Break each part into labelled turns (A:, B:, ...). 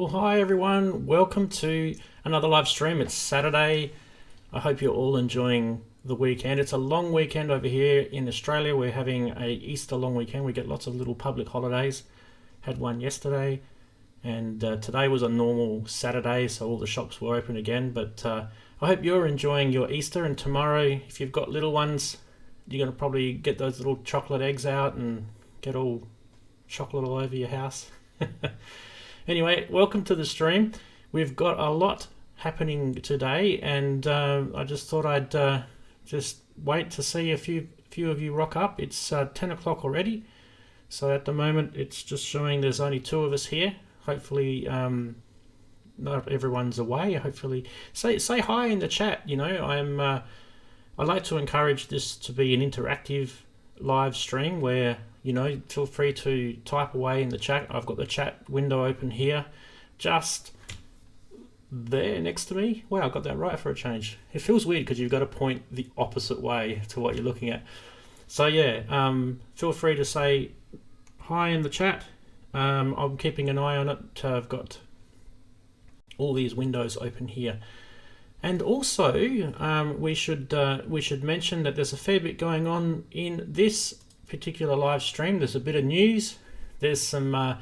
A: Well, hi everyone. Welcome to another live stream. It's Saturday. I hope you're all enjoying the weekend. It's a long weekend over here in Australia. We're having a Easter long weekend. We get lots of little public holidays. Had one yesterday, and today was a normal Saturday, so all the shops were open again. But I hope you're enjoying your Easter, and tomorrow, if you've got little ones, you're going to probably get those little chocolate eggs out and get all chocolate all over your house. Anyway, welcome to the stream. We've got a lot happening today, and I just thought I'd just wait to see a few of you rock up. It's 10 o'clock already, so at the moment it's just showing there's only 2 of us here. Hopefully not everyone's away. Hopefully say hi in the chat. You know, I like to encourage this to be an interactive live stream where, you know, feel free to type away in the chat. I've got the chat window open here, just there next to me. Wow, I got that right for a change. It feels weird because you've got to point the opposite way to what you're looking at. So yeah, feel free to say hi in the chat. I'm keeping an eye on it. I've got all these windows open here. And also, we should mention that there's a fair bit going on in this particular live stream. There's a bit of news. There's some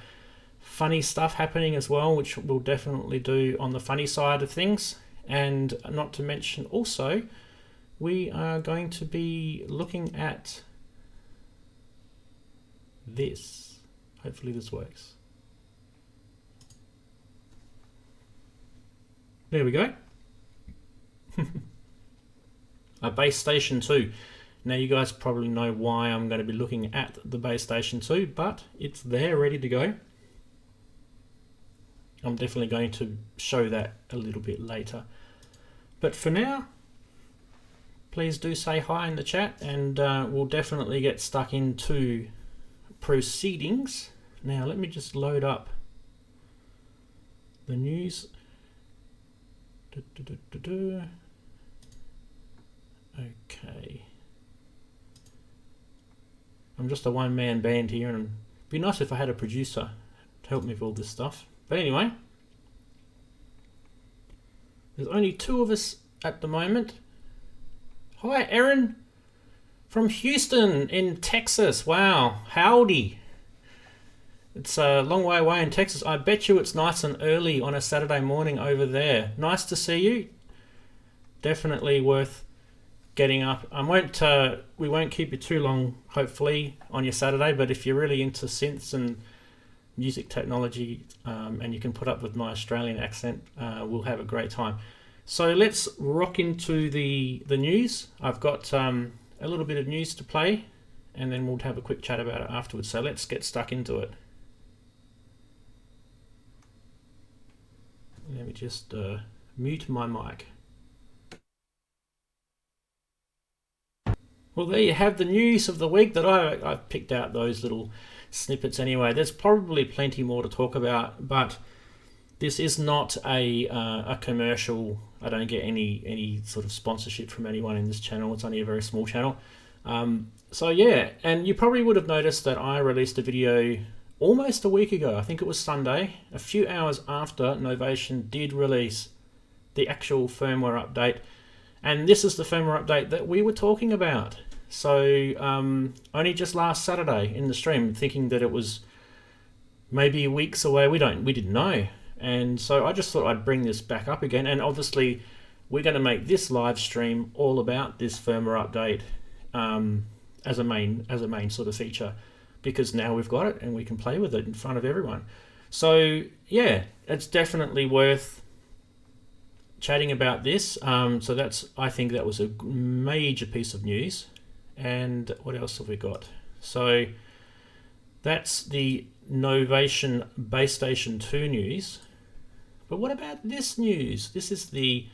A: funny stuff happening as well, which we'll definitely do on the funny side of things. And not to mention also, we are going to be looking at this. Hopefully this works. There we go. A Bass Station 2. Now you guys probably know why I'm going to be looking at the Bass Station 2, but it's there ready to go. I'm definitely going to show that a little bit later. But for now, please do say hi in the chat, and we'll definitely get stuck into proceedings. Now let me just load up the news. Okay. I'm just a one-man band here, and it'd be nice if I had a producer to help me with all this stuff. But anyway, there's only 2 of us at the moment. Hi, Erin from Houston in Texas. Wow, howdy. It's a long way away in Texas. I bet you it's nice and early on a Saturday morning over there. Nice to see you. Definitely worth getting up. We won't keep you too long, hopefully, on your Saturday, but if you're really into synths and music technology, and you can put up with my Australian accent, we'll have a great time. So let's rock into the news. I've got a little bit of news to play, and then we'll have a quick chat about it afterwards. So let's get stuck into it. Let me just mute my mic. Well, there you have the news of the week that I've picked out those little snippets anyway. There's probably plenty more to talk about, but this is not a commercial. I don't get any sort of sponsorship from anyone in this channel. It's only a very small channel. So yeah, and you probably would have noticed that I released a video almost a week ago. I think it was Sunday, a few hours after Novation did release the actual firmware update. And this is the firmware update that we were talking about. So only just last Saturday in the stream, thinking that it was maybe weeks away. We didn't know. And so I just thought I'd bring this back up again. And obviously we're going to make this live stream all about this firmware update as a main sort of feature, because now we've got it and we can play with it in front of everyone. So yeah, it's definitely worth chatting about this. So I think that was a major piece of news. And what else have we got? So that's the Novation Bass Station 2 news. But what about this news? This is the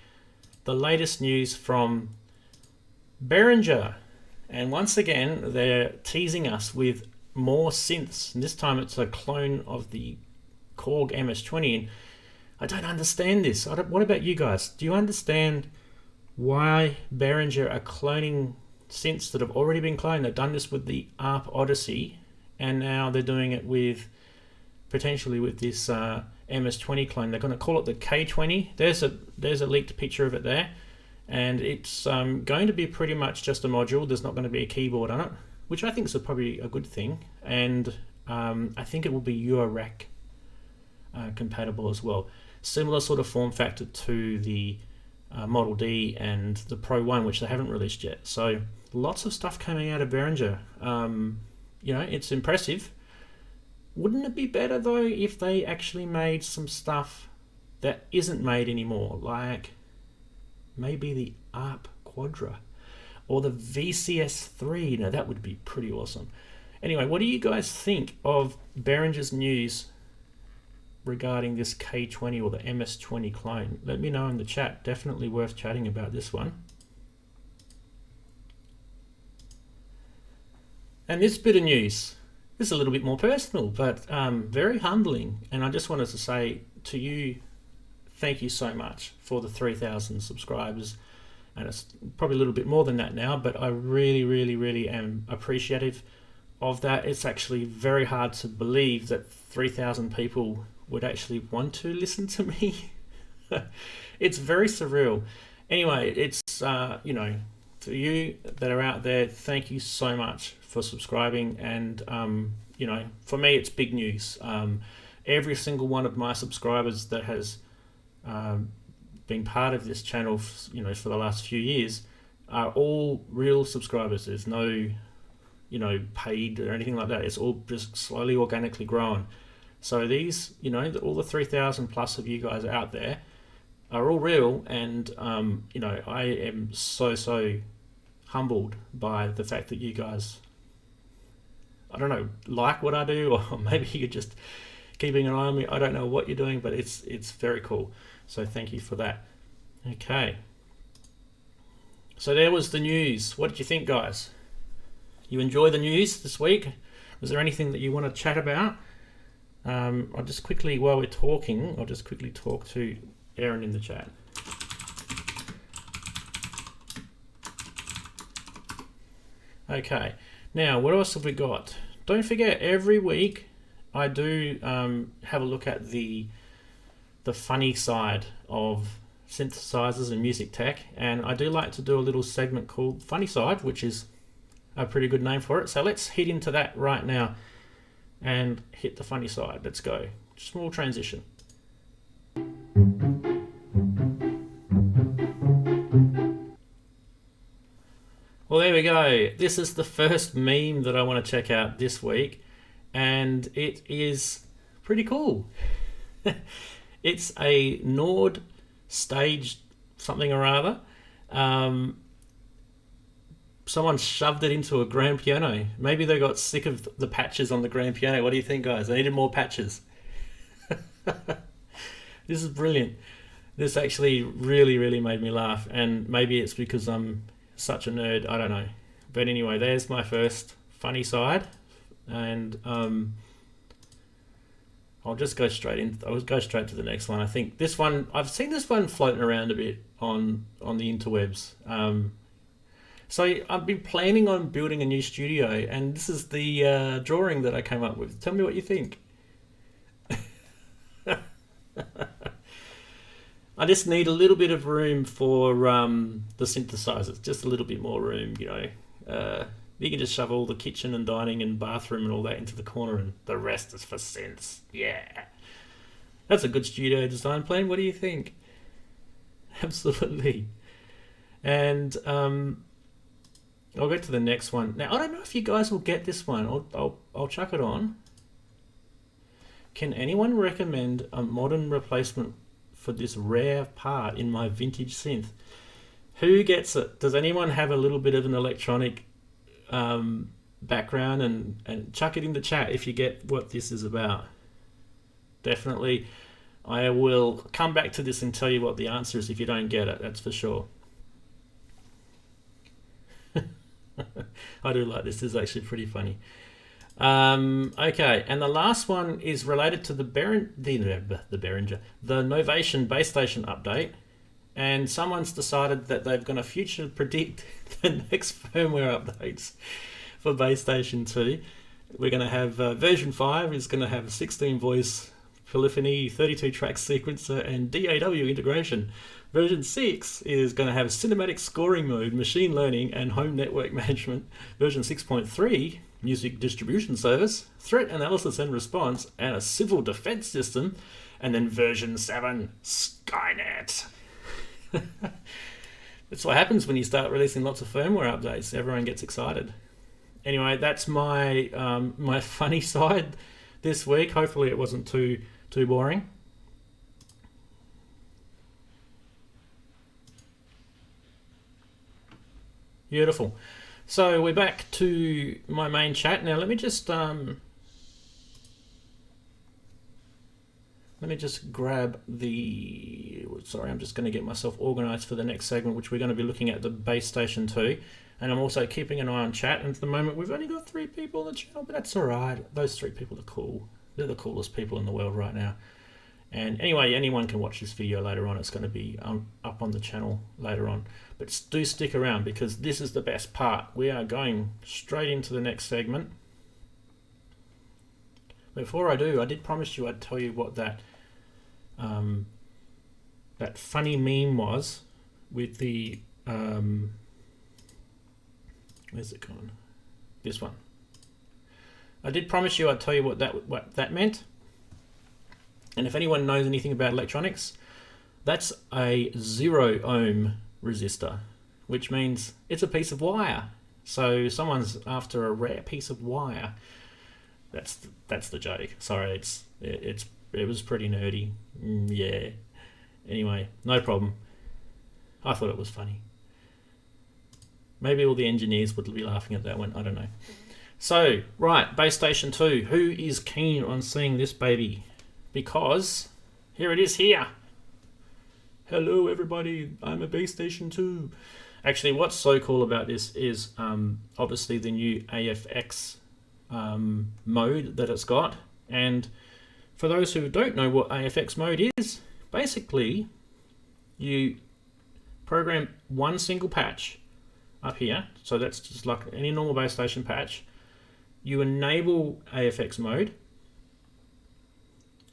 A: latest news from Behringer. And once again, they're teasing us with more synths. And this time it's a clone of the Korg MS-20. And I don't understand this. What about you guys? Do you understand why Behringer are cloning synths that have already been cloned? They've done this with the ARP Odyssey, and now they're doing it with potentially with this MS-20 clone. They're going to call it the K20. There's a leaked picture of it there, and it's going to be pretty much just a module. There's not going to be a keyboard on it, which I think is probably a good thing, and I think it will be Eurorack compatible as well. Similar sort of form factor to the Model D and the Pro 1, which they haven't released yet. So lots of stuff coming out of Behringer. You know, it's impressive. Wouldn't it be better though if they actually made some stuff that isn't made anymore, like maybe the ARP Quadra or the VCS3? Now that would be pretty awesome. Anyway, what do you guys think of Behringer's news regarding this K20 or the MS-20 clone? Let me know in the chat. Definitely worth chatting about this one. And this bit of news is a little bit more personal, but very humbling. And I just wanted to say to you, thank you so much for the 3,000 subscribers. And it's probably a little bit more than that now, but I really, really, really am appreciative of that. It's actually very hard to believe that 3,000 people would actually want to listen to me. It's very surreal. Anyway, it's, you know, to you that are out there, thank you so much for subscribing. And, you know, for me, it's big news. Every single one of my subscribers that has been part of this channel, you know, for the last few years are all real subscribers. There's no, you know, paid or anything like that. It's all just slowly organically growing. So these, you know, all the 3,000 plus of you guys out there are all real, and you know, I am so humbled by the fact that you guys, I don't know, like what I do, or maybe you're just keeping an eye on me. I don't know what you're doing, but it's very cool. So thank you for that. Okay. So there was the news. What did you think, guys? You enjoy the news this week? Was there anything that you want to chat about? I'll just quickly, while we're talking, I'll just quickly talk to Aaron in the chat. Okay, now what else have we got? Don't forget, every week I do have a look at the funny side of synthesizers and music tech, and I do like to do a little segment called Funny Side, which is a pretty good name for it. So let's hit into that right now and hit the funny side. Let's go. Small transition. Well, there we go. This is the first meme that I want to check out this week, and it is pretty cool. It's a Nord stage something or other. Someone shoved it into a grand piano. Maybe they got sick of the patches on the grand piano. What do you think, guys? They needed more patches. This is brilliant. This actually really made me laugh, and maybe it's because I'm such a nerd, I don't know. But anyway, there's my first funny side, and I'll just go straight in. I'll go straight to the next one. I think this one, I've seen this one floating around a bit on the interwebs. So I've been planning on building a new studio, and this is the drawing that I came up with. Tell me what you think. I just need a little bit of room for the synthesizers, just a little bit more room, you know. You can just shove all the kitchen and dining and bathroom and all that into the corner, and the rest is for synths. Yeah. That's a good studio design plan. What do you think? Absolutely. And I'll get to the next one. Now, I don't know if you guys will get this one. I'll chuck it on. Can anyone recommend a modern replacement for this rare part in my vintage synth? Who gets it? Does anyone have a little bit of an electronic background? And chuck it in the chat if you get what this is about. Definitely. I will come back to this and tell you what the answer is if you don't get it, that's for sure. I do like this. This is actually pretty funny. Okay, and the last one is related to the Novation base station update, and someone's decided that they're going to future predict the next firmware updates for base station 2. We're going to have version 5 is going to have a 16 voice polyphony, 32-track sequencer, and DAW integration. Version 6 is going to have cinematic scoring mode, machine learning, and home network management. Version 6.3, music distribution service, threat analysis and response, and a civil defense system. And then version 7, Skynet. That's what happens when you start releasing lots of firmware updates. Everyone gets excited. Anyway, that's my my funny side this week. Hopefully it wasn't too boring. Beautiful. So we're back to my main chat now. Let me just grab the. Sorry, I'm just going to get myself organised for the next segment, which we're going to be looking at the base station 2, and I'm also keeping an eye on chat. And at the moment, we've only got 3 people on the channel, but that's all right. Those 3 people are cool. They're the coolest people in the world right now. And anyway, anyone can watch this video later on. It's going to be up on the channel later on. But do stick around because this is the best part. We are going straight into the next segment. Before I do, I did promise you I'd tell you what that that funny meme was with the where's it gone? This one. I did promise you I'd tell you what that meant. And if anyone knows anything about electronics, that's a 0 ohm resistor, which means it's a piece of wire. So someone's after a rare piece of wire. That's the joke. Sorry, it was pretty nerdy. Yeah. Anyway, no problem. I thought it was funny. Maybe all the engineers would be laughing at that one. I don't know. So, right, base station 2. Who is keen on seeing this baby? Because here it is here. Hello everybody, I'm a base station 2. Actually, what's so cool about this is obviously the new AFX mode that it's got. And for those who don't know what AFX mode is, basically you program one single patch up here. So that's just like any normal base station patch. You enable AFX mode.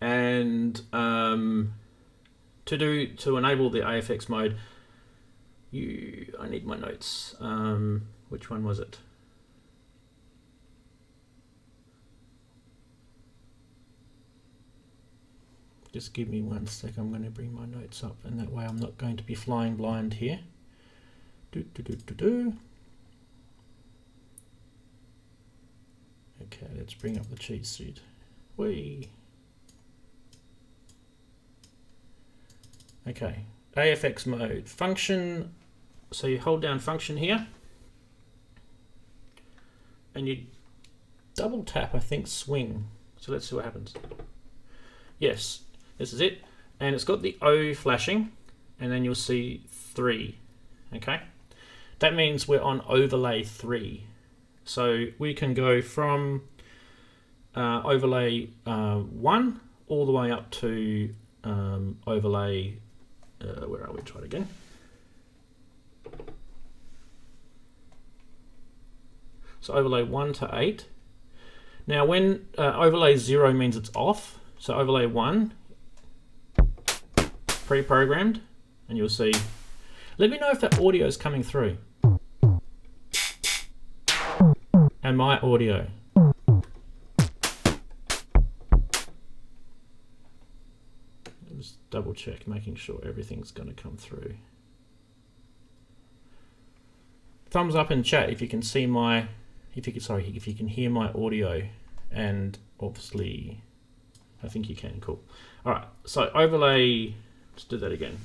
A: And to enable the AFX mode, I need my notes. Which one was it? Just give me 1 sec. I'm going to bring my notes up, and that way I'm not going to be flying blind here. Okay, let's bring up the cheat sheet. Whee! Okay, AFX mode, function, so you hold down function here, and you double tap, I think, swing. So let's see what happens. Yes, this is it, and it's got the O flashing, and then you'll see 3, okay? That means we're on overlay 3. So we can go from overlay 1 all the way up to overlay where are we? Try it again. So overlay 1 to 8. Now when overlay 0 means it's off, so overlay 1 pre-programmed, and you'll see. Let me know if that audio is coming through. And my audio. Just double check, making sure everything's going to come through. Thumbs up in chat if you can see my, if you can hear my audio, and obviously, I think you can. Cool. All right. So overlay. Let's do that again.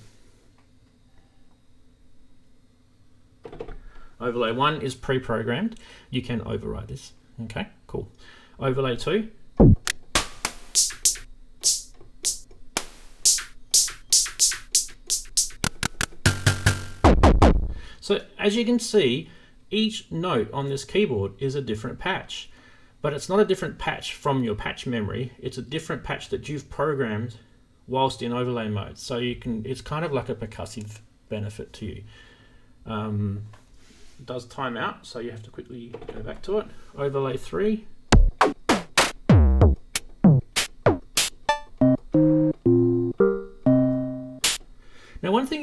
A: Overlay 1 is pre-programmed. You can override this. Okay, cool. Overlay 2. So as you can see, each note on this keyboard is a different patch, but it's not a different patch from your patch memory. It's a different patch that you've programmed whilst in overlay mode. So you can, it's kind of like a percussive benefit to you. It does time out, so you have to quickly go back to it. Overlay 3.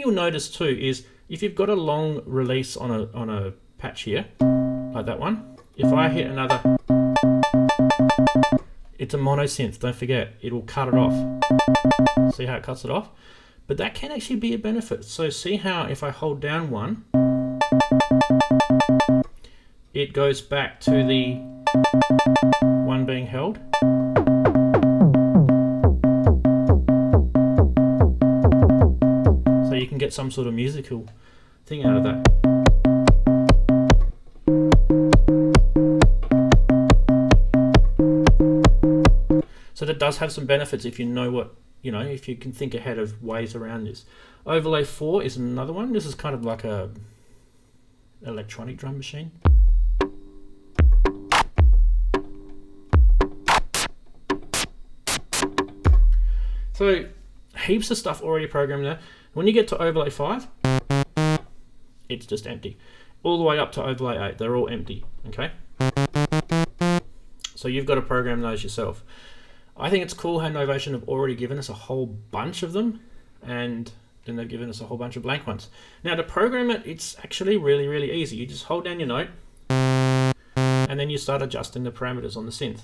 A: thing you'll notice too is if you've got a long release on a patch here, like that one, if I hit another, it's a mono synth, don't forget, it will cut it off. See how it cuts it off? But that can actually be a benefit. So see how if I hold down one, it goes back to the one being held. So you can get some sort of musical thing out of that. So that does have some benefits if you know what, you know, if you can think ahead of ways around this. Overlay 4 is another one. This is kind of like a electronic drum machine. So heaps of stuff already programmed there. When you get to overlay 5, it's just empty. All the way up to overlay 8, they're all empty, okay? So you've got to program those yourself. I think it's cool how Novation have already given us a whole bunch of them, and then they've given us a whole bunch of blank ones. Now to program it, it's actually really, really easy. You just hold down your note, and then you start adjusting the parameters on the synth.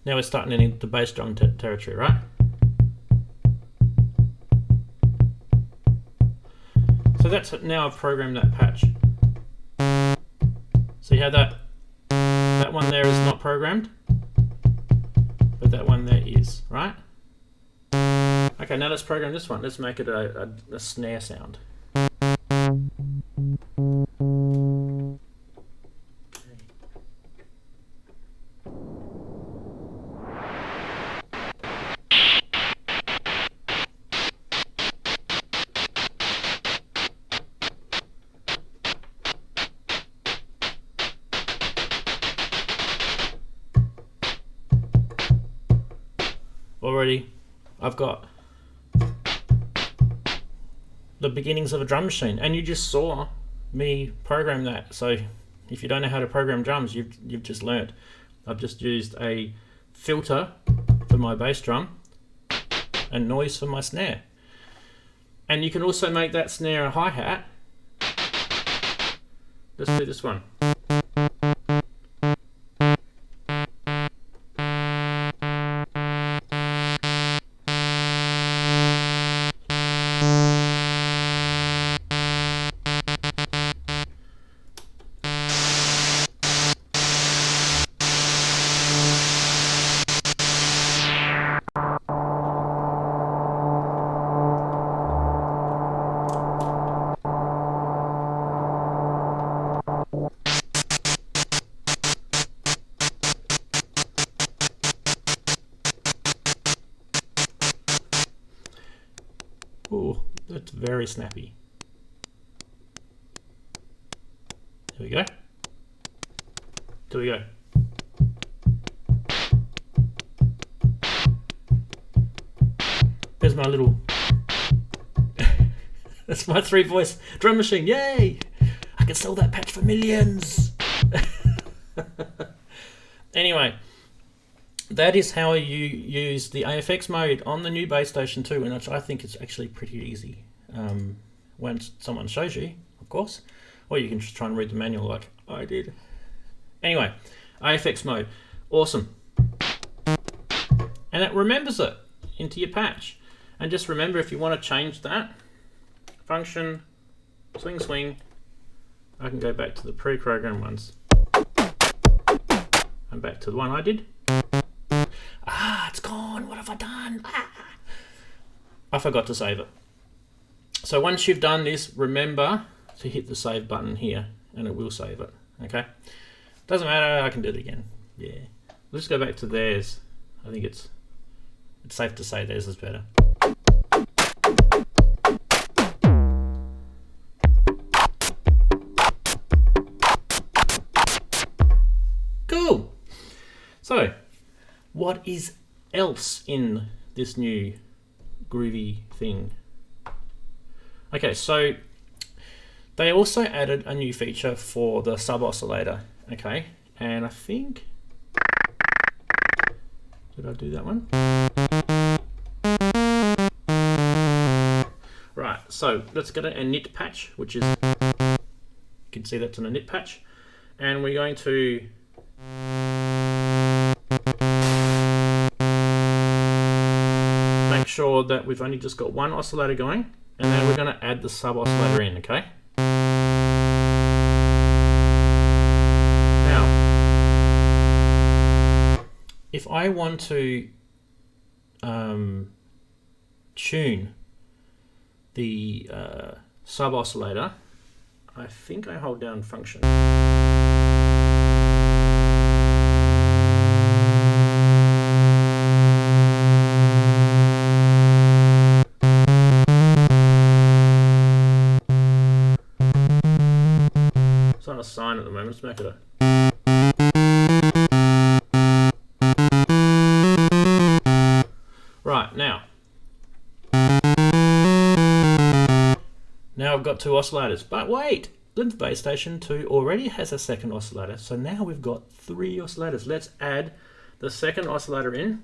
A: Now we're starting into bass drum territory, right? So that's it. Now I've programmed that patch. See how that one there is not programmed, but that one there is, right? Okay, now let's program this one. Let's make it a snare sound. Already I've got the beginnings of a drum machine, and you just saw me program that. So if you don't know how to program drums, you've just learnt. I've just used a filter for my bass drum and noise for my snare, and you can also make that snare a hi-hat. Let's do this one. Ooh, that's very snappy. Here we go. Here we go. There's my little... That's my 3-voice drum machine. Yay! I can sell that patch for millions. Anyway, that is how you use the AFX mode on the new bass station 2, which I think is actually pretty easy. When someone shows you, of course, or you can just try and read the manual like I did. Anyway, AFX mode, awesome. And it remembers it into your patch. And just remember, if you want to change that function, swing, swing, I can go back to the pre-programmed ones. And back to the one I did. Ah, it's gone. What have I done? Ah. I forgot to save it. So once you've done this, remember to hit the save button here and it will save it. Okay? Doesn't matter, I can do it again. Yeah. Let's go back to theirs. I think it's safe to say theirs is better. Cool. what is else in this new groovy thing? Okay, so they also added a new feature for the sub oscillator. Okay, and I think, did I do that one? Right, so let's go to a knit patch, which is, you can see that's on a knit patch, and we're going to make sure that we've only just got one oscillator going, and then we're going to add the sub oscillator in. Okay, now if I want to tune the sub oscillator, I think I hold down function. It's on a sine at the moment. Let's make it a. Right, now I've got two oscillators, but wait, the base station 2 already has a second oscillator, so now we've got 3 oscillators. Let's add the second oscillator in.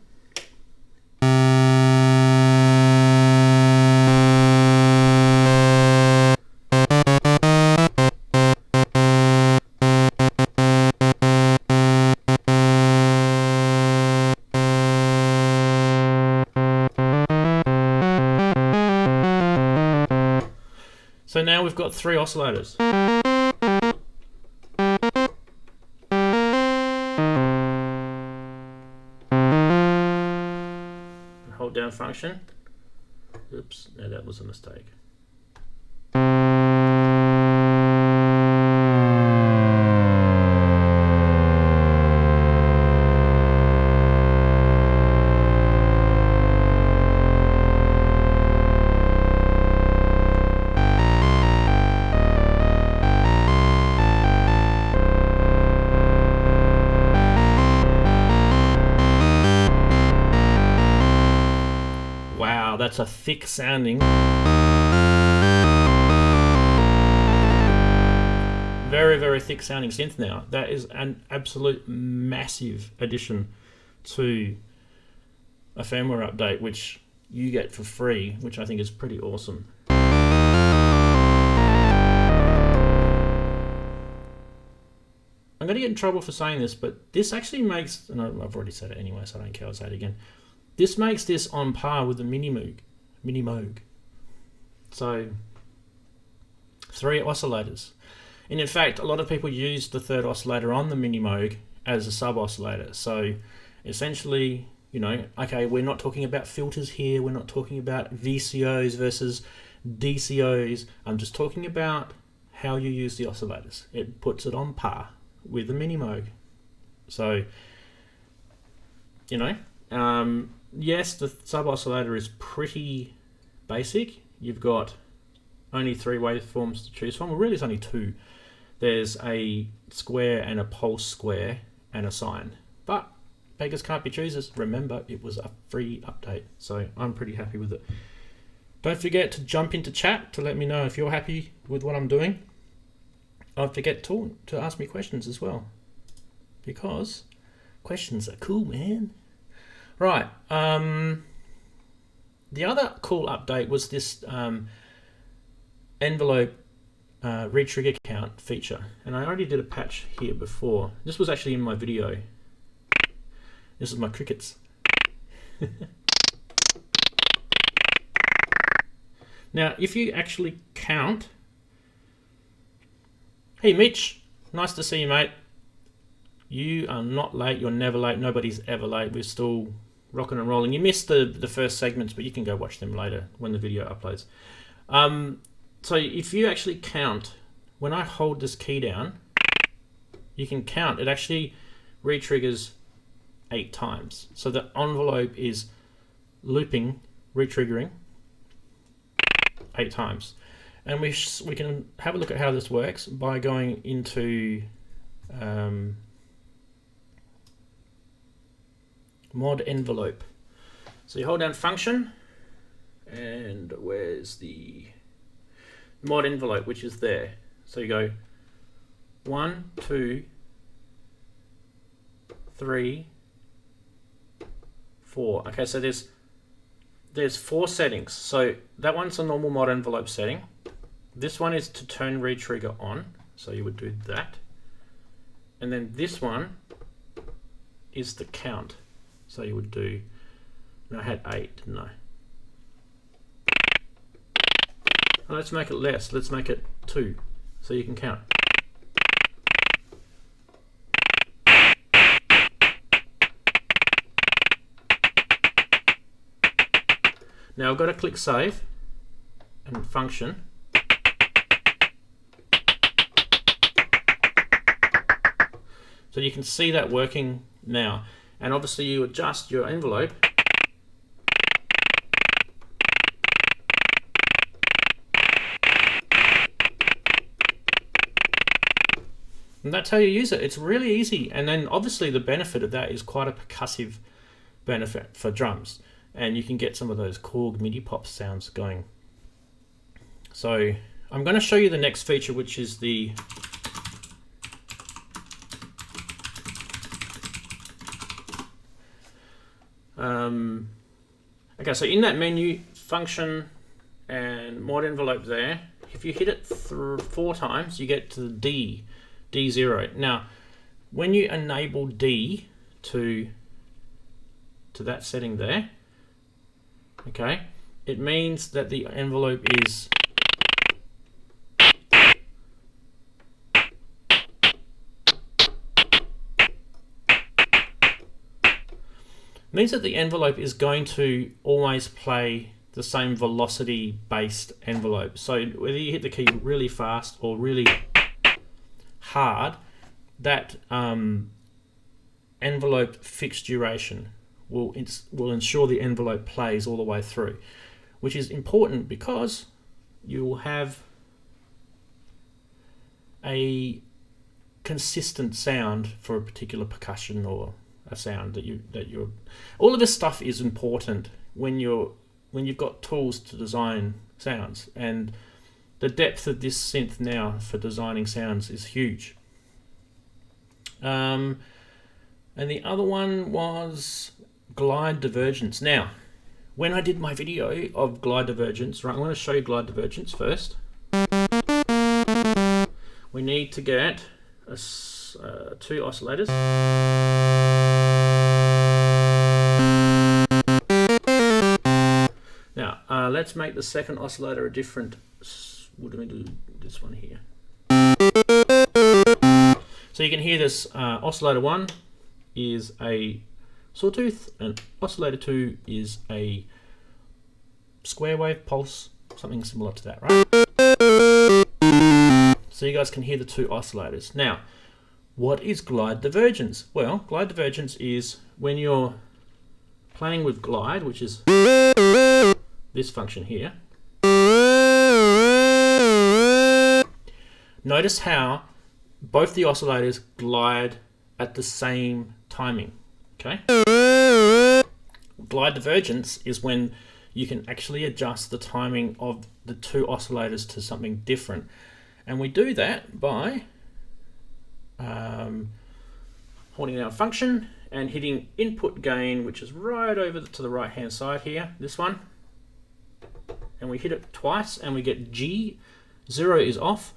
A: So now we've got 3 oscillators. Hold down function. Oops, no, that was a mistake. That's a thick sounding, very thick sounding synth now. That is an absolute massive addition to a firmware update, which you get for free, which I think is pretty awesome. I'm going to get in trouble for saying this, but this actually makes, and I've already said it anyway, so I don't care, I'll say it again. This makes this on par with the Mini Moog. So 3 oscillators. And in fact, a lot of people use the third oscillator on the Mini Moog as a sub oscillator. So essentially, you know, okay, we're not talking about filters here. We're not talking about VCOs versus DCOs. I'm just talking about how you use the oscillators. It puts it on par with the Mini Moog. So, you know, yes, the sub oscillator is pretty basic. You've got only 3 waveforms to choose from. Well, really, it's only 2. There's a square and a pulse square and a sine. But beggars can't be choosers. Remember, it was a free update, so I'm pretty happy with it. Don't forget to jump into chat to let me know if you're happy with what I'm doing. Don't forget to ask me questions as well, because questions are cool, man. Right, the other cool update was this envelope retrigger count feature, and I already did a patch here before. This was actually in my video. This is my crickets. Now, if you actually count, hey Mitch, nice to see you, mate. You are not late, you're never late, nobody's ever late. We're still rocking and rolling. You missed the first segments, but you can go watch them later when the video uploads. So if you actually count, when I hold this key down, you can count. It actually re-triggers 8 times. So the envelope is looping, re-triggering 8 times. And we can have a look at how this works by going into mod envelope. So you hold down function, and where's the mod envelope, which is there. So you go 1, 2, 3, 4. Okay, so there's 4 settings. So that one's a normal mod envelope setting. This one is to turn read trigger on, so you would do that. And then this one is the count. So you would do, no, I had 8, didn't I? Well, let's make it less. Let's make it 2, so you can count. Now I've got to click save and function. So you can see that working now. And obviously you adjust your envelope. And that's how you use it. It's really easy. And then obviously the benefit of that is quite a percussive benefit for drums. And you can get some of those Korg MIDI pop sounds going. So I'm going to show you the next feature, which is the okay, so in that menu, function and mod envelope there, if you hit it 4 times, you get to the D0. Now, when you enable D to that setting there, okay, it means that the envelope is going to always play the same velocity based envelope. So whether you hit the key really fast or really hard, that envelope fixed duration will ensure the envelope plays all the way through, which is important because you will have a consistent sound for a particular percussion or a sound that you're all of this stuff is important when you've got tools to design sounds, and the depth of this synth now for designing sounds is huge. And the other one was glide divergence. Now, when I did my video of glide divergence, right, I'm going to show you glide divergence first. We need to get 2 oscillators. Now, let's make the second oscillator a different. What do we do? This one here. So you can hear this. Oscillator 1 is a sawtooth, and oscillator 2 is a square wave pulse, something similar to that, right? So you guys can hear the 2 oscillators. Now, what is glide divergence? Well, glide divergence is when you're playing with glide, which is this function here. Notice how both the oscillators glide at the same timing, okay? Glide divergence is when you can actually adjust the timing of the 2 oscillators to something different. And we do that by holding down function and hitting input gain, which is right over to the right hand side here, this one. And we hit it twice and we get G, 0 is off.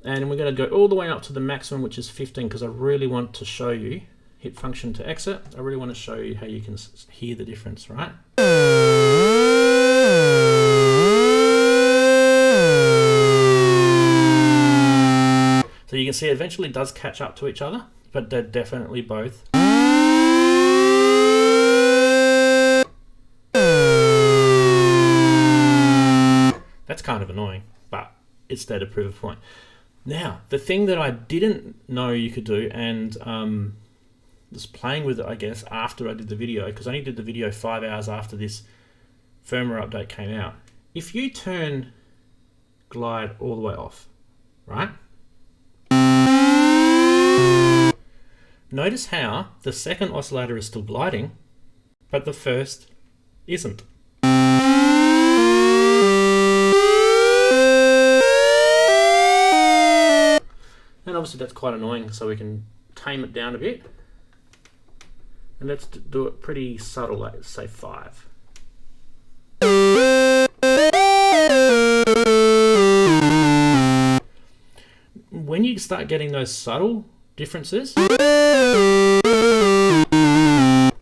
A: And we're going to go all the way up to the maximum, which is 15, because I really want to show you, hit function to exit, I really want to show you how you can hear the difference, right? So you can see it eventually does catch up to each other, but they're definitely both. That's kind of annoying, but it's there to prove a point. Now, the thing that I didn't know you could do, and was playing with it, I guess, after I did the video, because I only did the video 5 hours after this firmware update came out. If you turn glide all the way off, right? Notice how the second oscillator is still gliding, but the first isn't. And obviously that's quite annoying, so we can tame it down a bit. And let's do it pretty subtle, like say 5. When you start getting those subtle differences,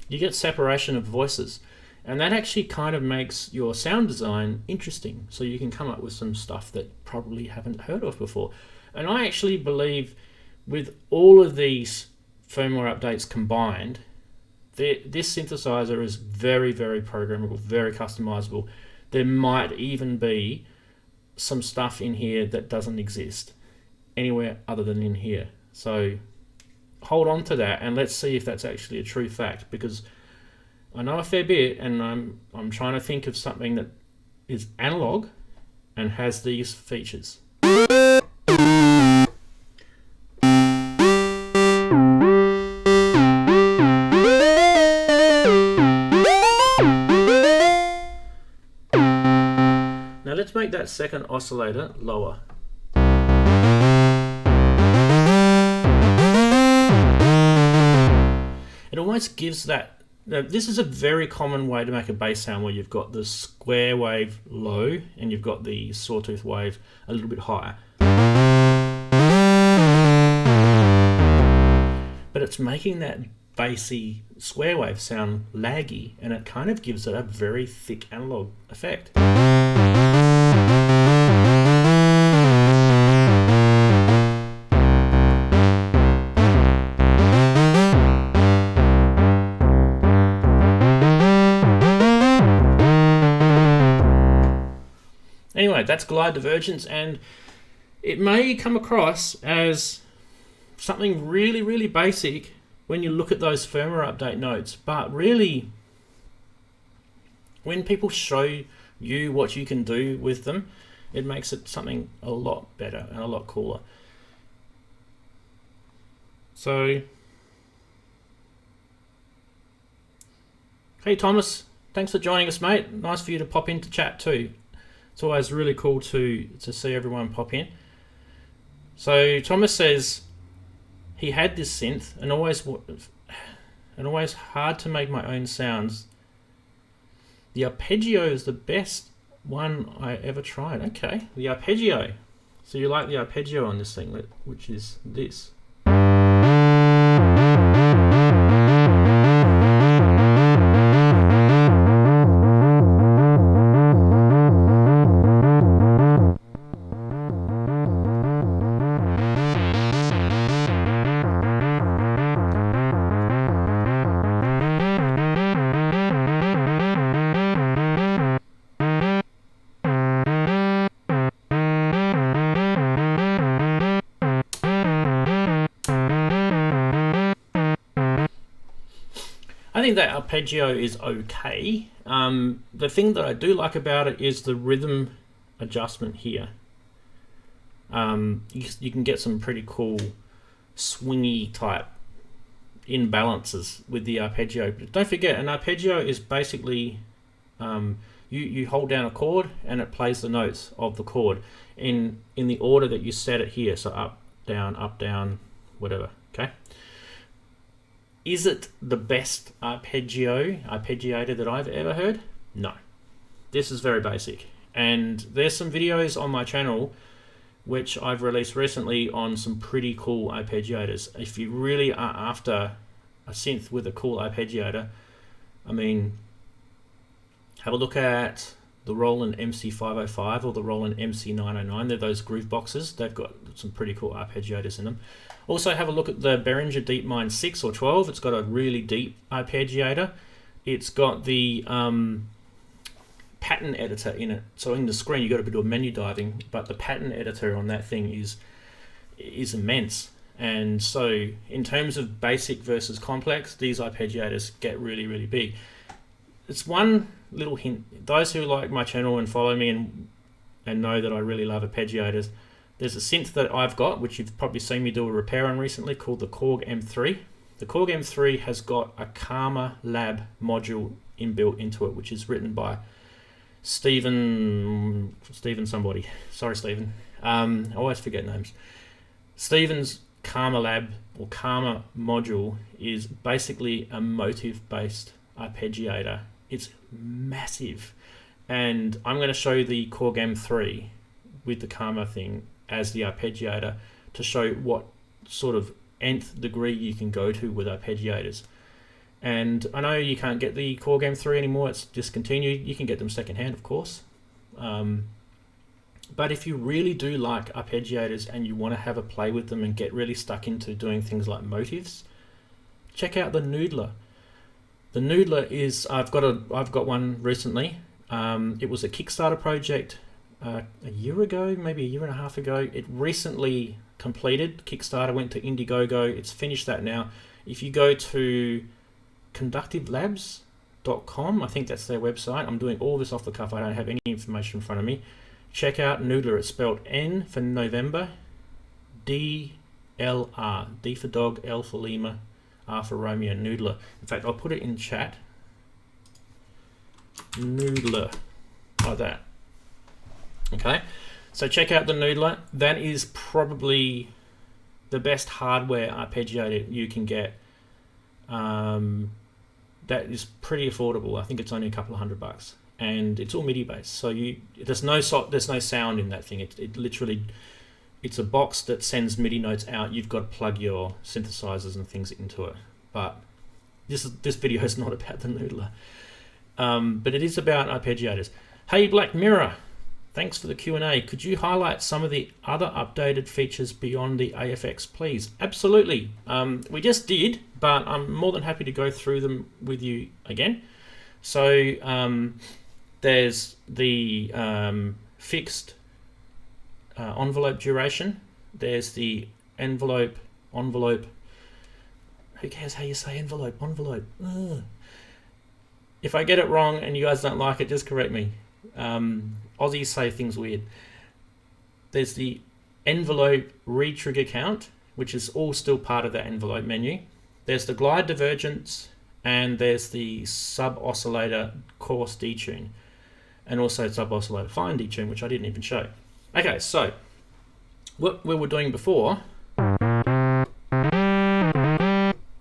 A: you get separation of voices. And that actually kind of makes your sound design interesting. So you can come up with some stuff that probably haven't heard of before. And I actually believe with all of these firmware updates combined, this synthesizer is very, very programmable, very customizable. There might even be some stuff in here that doesn't exist anywhere other than in here. So hold on to that and let's see if that's actually a true fact, because I know a fair bit, and I'm trying to think of something that is analog and has these features. Now let's make that second oscillator lower. It almost gives that. Now, this is a very common way to make a bass sound, where you've got the square wave low and you've got the sawtooth wave a little bit higher. But it's making that bassy square wave sound laggy, and it kind of gives it a very thick analog effect. Anyway, that's glide divergence, and it may come across as something really, really basic when you look at those firmware update notes, but really, when people show you what you can do with them, it makes it something a lot better and a lot cooler. So, hey Thomas, thanks for joining us, mate. Nice for you to pop into chat too. It's always really cool to see everyone pop in. So Thomas says he had this synth and always hard to make my own sounds. The arpeggio is the best one I ever tried. Okay, the arpeggio. So you like the arpeggio on this thing, which is this. I think that arpeggio is okay. The thing that I do like about it is the rhythm adjustment here. You can get some pretty cool swingy type imbalances with the arpeggio. But don't forget, an arpeggio is basically you hold down a chord and it plays the notes of the chord in the order that you set it here. So up, down, whatever. Okay. Is it the best arpeggiator that I've ever heard? No. This is very basic. And there's some videos on my channel which I've released recently on some pretty cool arpeggiators. If you really are after a synth with a cool arpeggiator, I mean, have a look at the Roland MC505 or the Roland MC909. They're those groove boxes. They've got some pretty cool arpeggiators in them. Also have a look at the Behringer DeepMind 6 or 12. It's got a really deep arpeggiator. It's got the pattern editor in it. So in the screen, you've got to do a menu diving, but the pattern editor on that thing is immense. And so in terms of basic versus complex, these arpeggiators get really, really big. It's one little hint. Those who like my channel and follow me and know that I really love arpeggiators, there's a synth that I've got, which you've probably seen me do a repair on recently, called the Korg M3. The Korg M3 has got a Lab module inbuilt into it, which is written by Stephen somebody. Sorry, Stephen. I always forget names. Stephen's Lab or Karma module is basically a motive-based arpeggiator. It's massive. And I'm going to show the Korg M3 with the Karma thing as the arpeggiator to show what sort of nth degree you can go to with arpeggiators. And I know you can't get the Korg M3 anymore, it's discontinued. You can get them secondhand, of course. But if you really do like arpeggiators and you want to have a play with them and get really stuck into doing things like motives, check out the Noodler. The Noodler is, I've got one recently. It was a Kickstarter project a year ago, maybe a year and a half ago. It recently completed. Kickstarter went to Indiegogo. It's finished that now. If you go to conductivelabs.com, I think that's their website. I'm doing all this off the cuff. I don't have any information in front of me. Check out Noodler. It's spelled N for November, D-L-R. D for dog, L for Lima, R for Romeo, Noodler. In fact, I'll put it in chat. Noodler, like that. Okay, so check out the Noodler. That is probably the best hardware arpeggiator you can get. That is pretty affordable. I think it's only a couple of $100, and it's all MIDI based. So there's no sound in that thing. It literally, it's a box that sends MIDI notes out. You've got to plug your synthesizers and things into it. But this video is not about the Noodler. But it is about arpeggiators. Hey Black Mirror, thanks for the Q&A. Could you highlight some of the other updated features beyond the AFX, please? Absolutely. We just did, but I'm more than happy to go through them with you again. So there's the fixed envelope duration. There's the envelope. Who cares how you say envelope? Ugh. If I get it wrong and you guys don't like it, just correct me. Aussies say things weird. There's the envelope re-trigger count, which is all still part of that envelope menu. There's the glide divergence, and there's the sub-oscillator coarse detune, and also sub-oscillator fine detune, which I didn't even show. Okay, so what we were doing before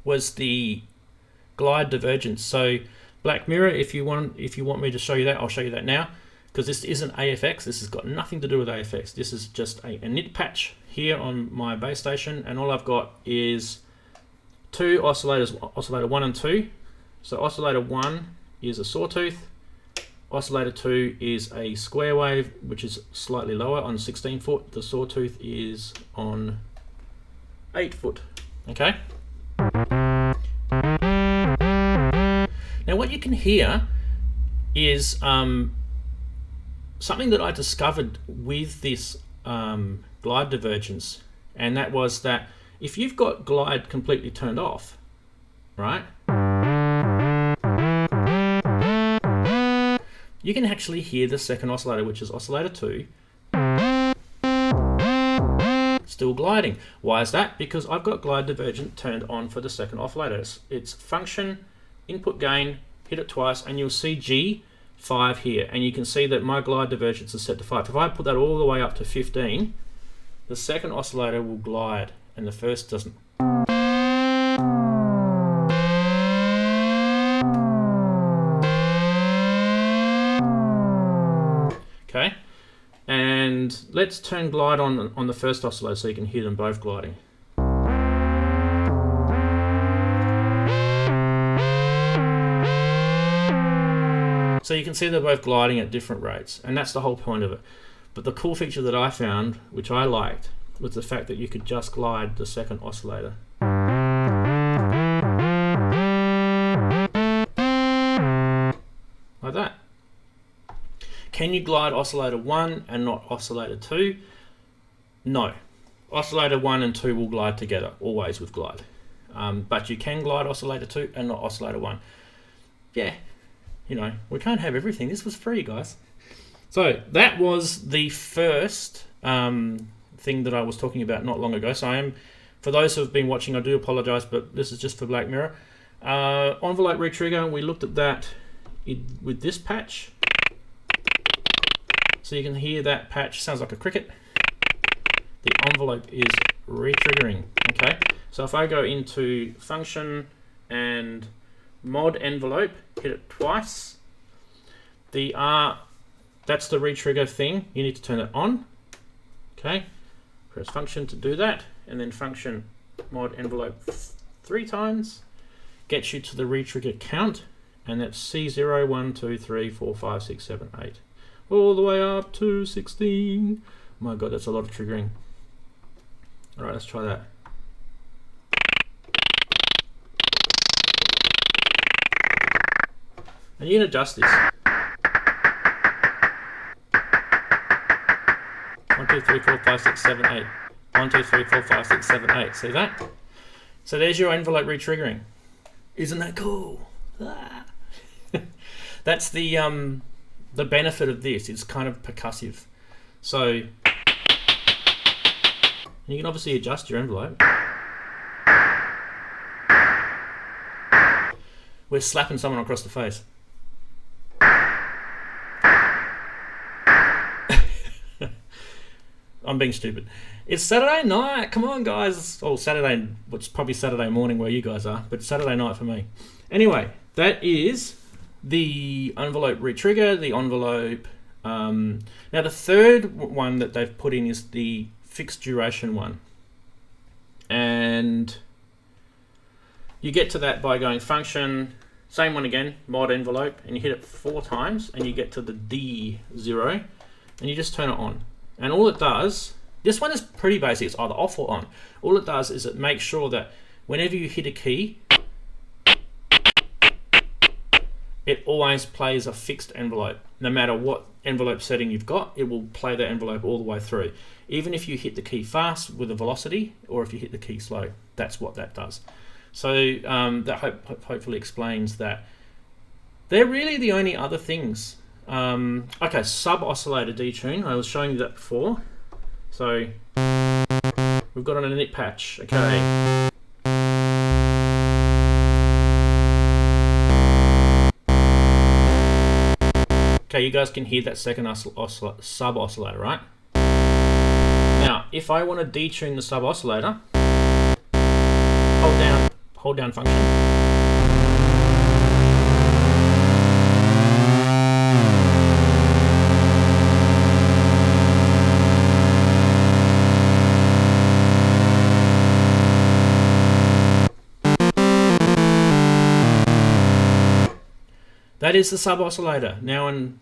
A: was the glide divergence. So Black Mirror, if you want me to show you that, I'll show you that now, because this isn't AFX. This has got nothing to do with AFX. This is just a nit patch here on my base station, and all I've got is two oscillators, oscillator 1 and 2. So oscillator 1 is a sawtooth, oscillator 2 is a square wave, which is slightly lower on 16 foot. The sawtooth is on 8 foot. Okay. Now what you can hear is something that I discovered with this glide divergence, and that was that if you've got glide completely turned off, right, you can actually hear the second oscillator, which is oscillator 2, still gliding. Why is that? Because I've got glide divergent turned on for the second oscillator. It's function, input gain, hit it twice, and you'll see G5 here, and you can see that my glide divergence is set to 5. If I put that all the way up to 15, the second oscillator will glide and the first doesn't. Okay, and let's turn glide on the first oscillator so you can hear them both gliding. So you can see they're both gliding at different rates, and that's the whole point of it. But the cool feature that I found, which I liked, was the fact that you could just glide the second oscillator. Like that. Can you glide oscillator 1 and not oscillator 2? No. Oscillator 1 and 2 will glide together, always with glide. But you can glide oscillator 2 and not oscillator 1. Yeah. You know, we can't have everything. This was free, guys. So that was the first thing that I was talking about not long ago. So I am For those who have been watching, I do apologize, but this is just for Black Mirror. Envelope retrigger, we looked at that with this patch. So you can hear that patch, sounds like a cricket. The envelope is retriggering, okay? So if I go into function and mod envelope, hit it twice, that's the retrigger thing. You need to turn it on, okay? Press function to do that, and then function mod envelope 3 times, gets you to the retrigger count, and that's C0, 1, 2, 3, 4, 5, 6, 7, 8, all the way up to 16. Oh my god, that's a lot of triggering. All right, let's try that. And you can adjust this. 1, 2, 3, 4, 5, 6, 7, 8. 1, 2, 3, 4, 5, 6, 7, 8. See that? So there's your envelope retriggering. Isn't that cool? Ah. That's the benefit of this. It's kind of percussive. So you can obviously adjust your envelope. We're slapping someone across the face. I'm being stupid. It's Saturday night. Come on, guys. Oh, Saturday. It's probably Saturday morning where you guys are, but Saturday night for me. Anyway, that is the envelope retrigger, the envelope. Now, the third one that they've put in is the fixed duration one. And you get to that by going function, same one again, mod envelope, and you hit it 4 times, and you get to the D0, and you just turn it on. And all it does, this one is pretty basic, it's either off or on. All it does is it makes sure that whenever you hit a key, it always plays a fixed envelope. No matter what envelope setting you've got, it will play that envelope all the way through. Even if you hit the key fast with a velocity, or if you hit the key slow, that's what that does. So that hopefully explains that. They're really the only other things. Okay, sub-oscillator detune, I was showing you that before. So we've got on a nip patch, okay. Okay, you guys can hear that second sub-oscillator, right? Now, if I want to detune the sub-oscillator, hold down function. That is the sub-oscillator. Now in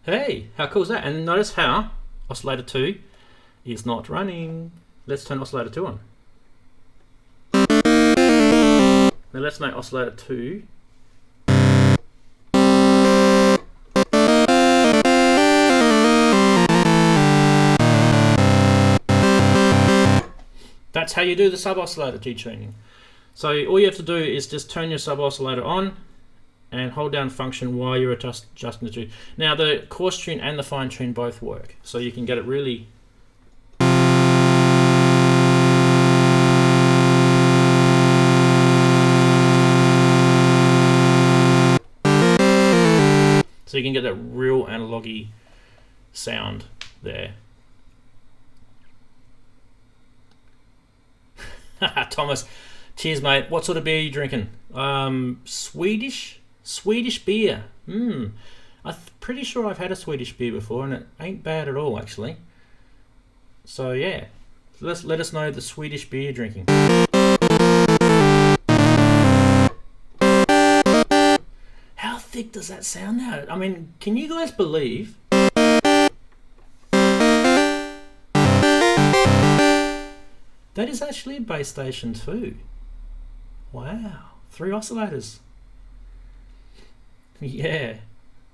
A: hey, how cool is that? And notice how oscillator 2 is not running. Let's turn oscillator 2 on. Now let's make oscillator 2 . That's how you do the sub-oscillator detuning. So all you have to do is just turn your sub-oscillator on and hold down function while you're adjusting the tune. Now the coarse tune and the fine tune both work, so you can get it really. So you can get that real analog-y sound there. Thomas, cheers mate. What sort of beer are you drinking? Swedish beer. I'm pretty sure I've had a Swedish beer before and it ain't bad at all actually. So yeah, let us know the Swedish beer you're drinking. How thick does that sound now? I mean, can you guys believe that is actually a base station too? Wow, 3 oscillators. Yeah,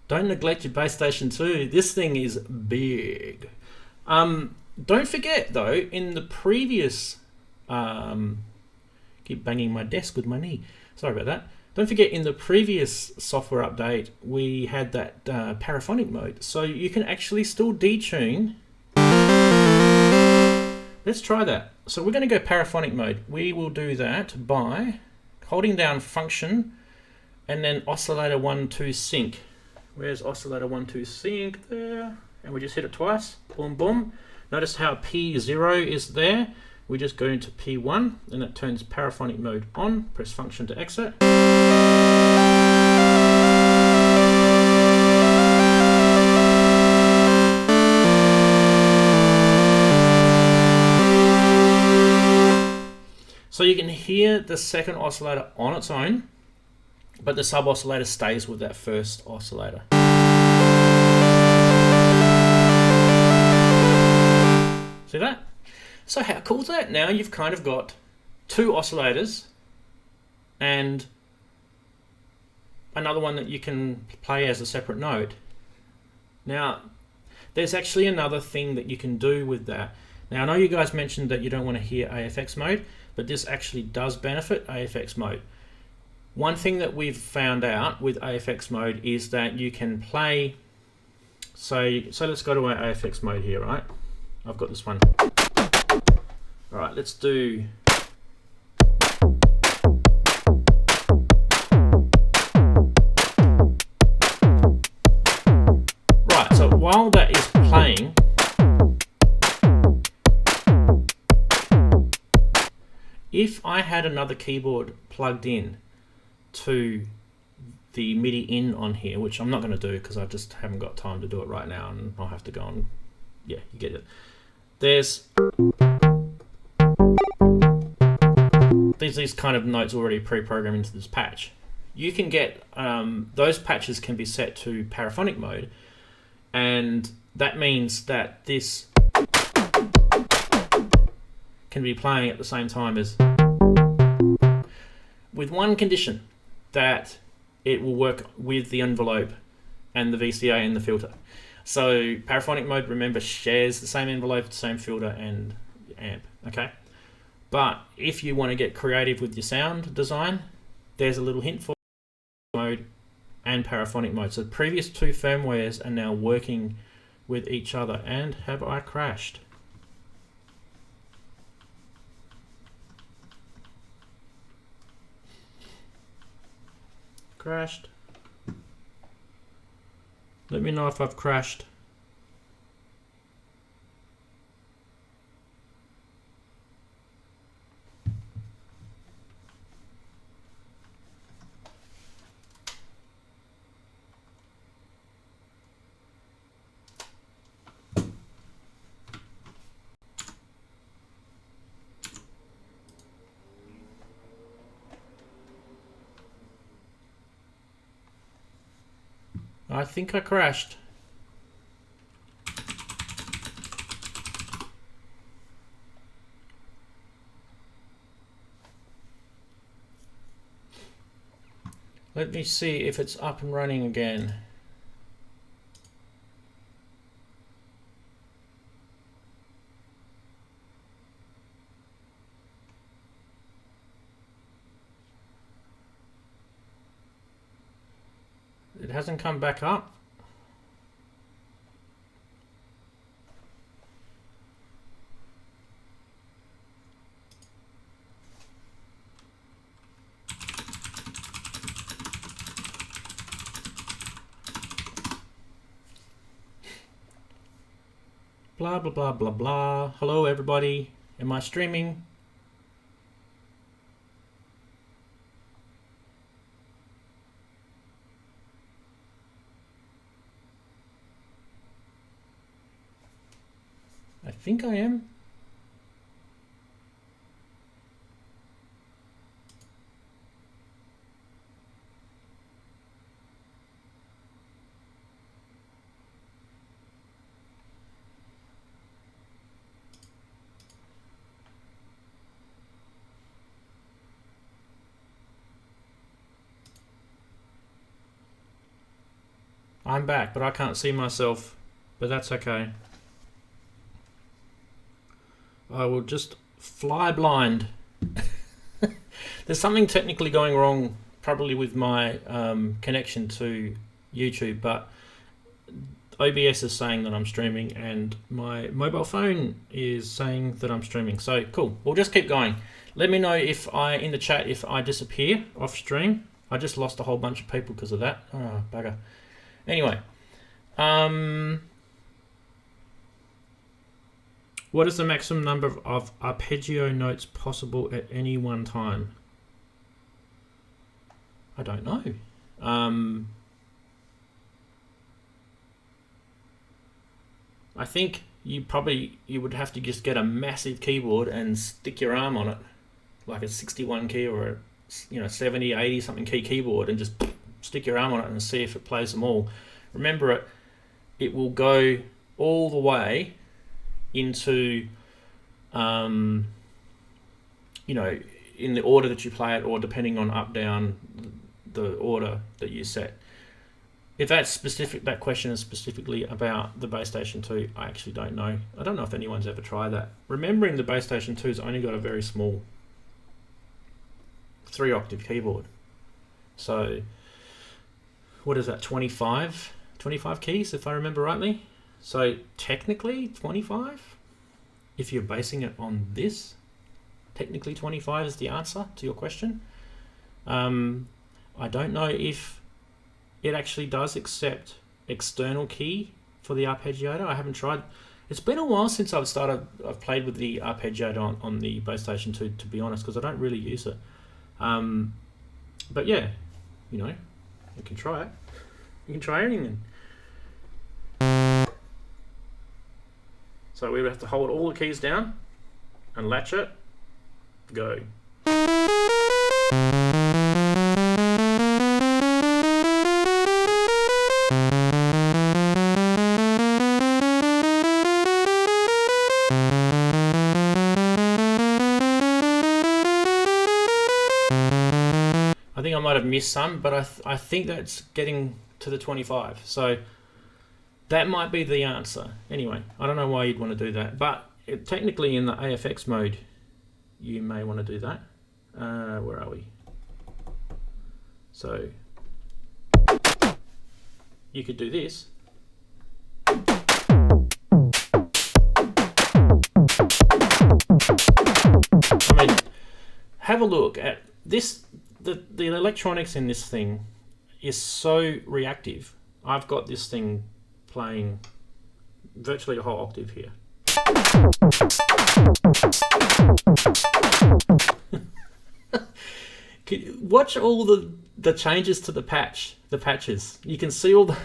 A: don't neglect your base station 2. This thing is big. Don't forget though, in the previous, keep banging my desk with my knee. Sorry about that. Don't forget, in the previous software update, we had that paraphonic mode. So you can actually still detune. Let's try that. So we're going to go paraphonic mode. We will do that by holding down function and then oscillator 1, 2 sync. Where's oscillator 1, 2 sync? There. And we just hit it twice. Boom, boom. Notice how P0 is there. We just go into P1 and it turns paraphonic mode on. Press function to exit. So you can hear the second oscillator on its own, but the sub oscillator stays with that first oscillator. See that? So how cool is that? Now you've kind of got two oscillators and another one that you can play as a separate node. Now, there's actually another thing that you can do with that. Now, I know you guys mentioned that you don't want to hear AFX mode, but this actually does benefit AFX mode. One thing that we've found out with AFX mode is that you can play, so let's go to our AFX mode here, right? I've got this one. All right, let's do. Right, so while that is playing, if I had another keyboard plugged in to the MIDI in on here, which I'm not going to do because I just haven't got time to do it right now, and I'll have to go on. Yeah, you get it. There's these kind of notes already pre-programmed into this patch. You can get those patches can be set to paraphonic mode, and that means that this can be playing at the same time as, with one condition, that it will work with the envelope and the VCA and the filter. So paraphonic mode, remember, shares the same envelope, the same filter and amp, okay? But if you want to get creative with your sound design, there's a little hint for mode and paraphonic mode. So the previous two firmwares are now working with each other. And have I crashed? Crashed. Let me know if I've crashed. I think I crashed. Let me see if it's up and running again. It hasn't come back up. Blah, blah, blah, blah, blah. Hello, everybody. Am I streaming? I think I am. I'm back, but I can't see myself, but that's okay. I will just fly blind. There's something technically going wrong probably with my connection to YouTube, but OBS is saying that I'm streaming and my mobile phone is saying that I'm streaming. So cool, we'll just keep going. Let me know if in the chat if I disappear off stream. I just lost a whole bunch of people because of that. Oh, bugger. Anyway, what is the maximum number of arpeggio notes possible at any one time? I don't know. I think you would have to just get a massive keyboard and stick your arm on it, like a 61 key or a 70, 80 something key keyboard, and just stick your arm on it and see if it plays them all. Remember, it will go all the way into in the order that you play it, or depending on up down the order that you set. If that's specific, that question is specifically about the Bass Station 2, I actually don't know. I don't know if anyone's ever tried that. Remembering the Bass Station 2's only got a very small 3-octave keyboard. So what is that, 25 keys if I remember rightly? So technically 25, if you're basing it on this, technically 25 is the answer to your question. I don't know if it actually does accept external key for the arpeggiator. I haven't tried. It's been a while since I've played with the arpeggiator on the Bass Station 2, to be honest, because I don't really use it. But yeah, you can try it. You can try anything. So we would have to hold all the keys down and latch it. Go. I think I might have missed some, but I think that's getting to the 25. So that might be the answer. Anyway, I don't know why you'd want to do that, but technically in the AFX mode, you may want to do that. Where are we? So you could do this. I mean, have a look at this. The electronics in this thing is so reactive. I've got this thing playing virtually a whole octave here. Watch all the changes to the patches. You can see all the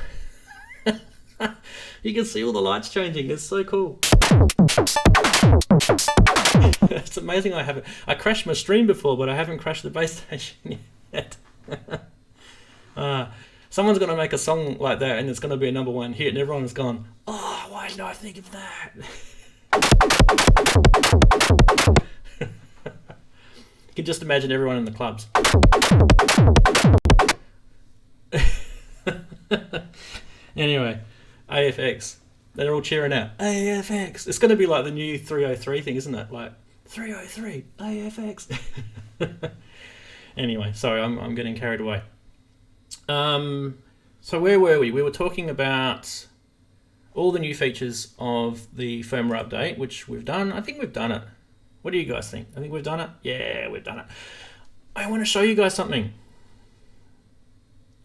A: you can see all the lights changing. It's so cool. It's amazing. I crashed my stream before, but I haven't crashed the Bass Station yet. Someone's going to make a song like that and it's going to be a #1 hit, and everyone's gone, oh, why didn't I think of that? You can just imagine everyone in the clubs. Anyway, AFX. They're all cheering out. AFX. It's going to be like the new 303 thing, isn't it? Like 303 AFX. Anyway, sorry, I'm getting carried away. So where were we? We were talking about all the new features of the firmware update, which we've done. I think we've done it. What do you guys think? I think we've done it. Yeah, we've done it. I want to show you guys something.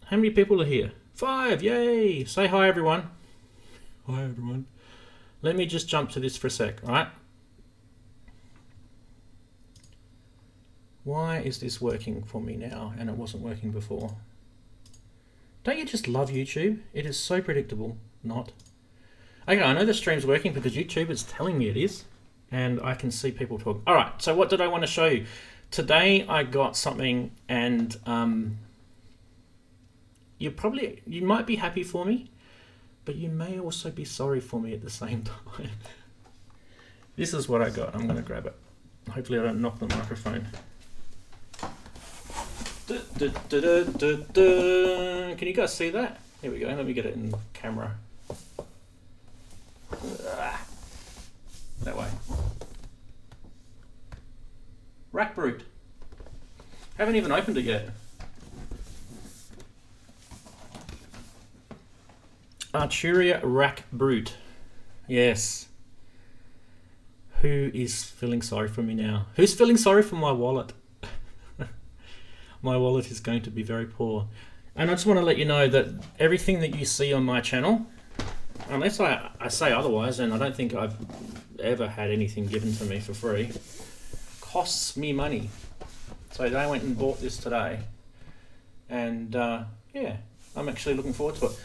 A: How many people are here? 5. Yay! Say hi, everyone. Hi, everyone. Let me just jump to this for a sec, all right? Why is this working for me now and it wasn't working before? Don't you just love YouTube? It is so predictable. Not. Okay, I know the stream's working because YouTube is telling me it is, and I can see people talk. All right, so what did I want to show you? Today I got something, and you might be happy for me, but you may also be sorry for me at the same time. This is what I got. I'm going to grab it. Hopefully I don't knock the microphone. Can you guys see that? Here we go. Let me get it in camera. That way. Rack Brute. Haven't even opened it yet. Arturia Rack Brute. Yes. Who is feeling sorry for me now? Who's feeling sorry for my wallet? My wallet is going to be very poor. And I just want to let you know that everything that you see on my channel, unless I say otherwise, and I don't think I've ever had anything given to me for free, costs me money. So I went and bought this today. And yeah, I'm actually looking forward to it.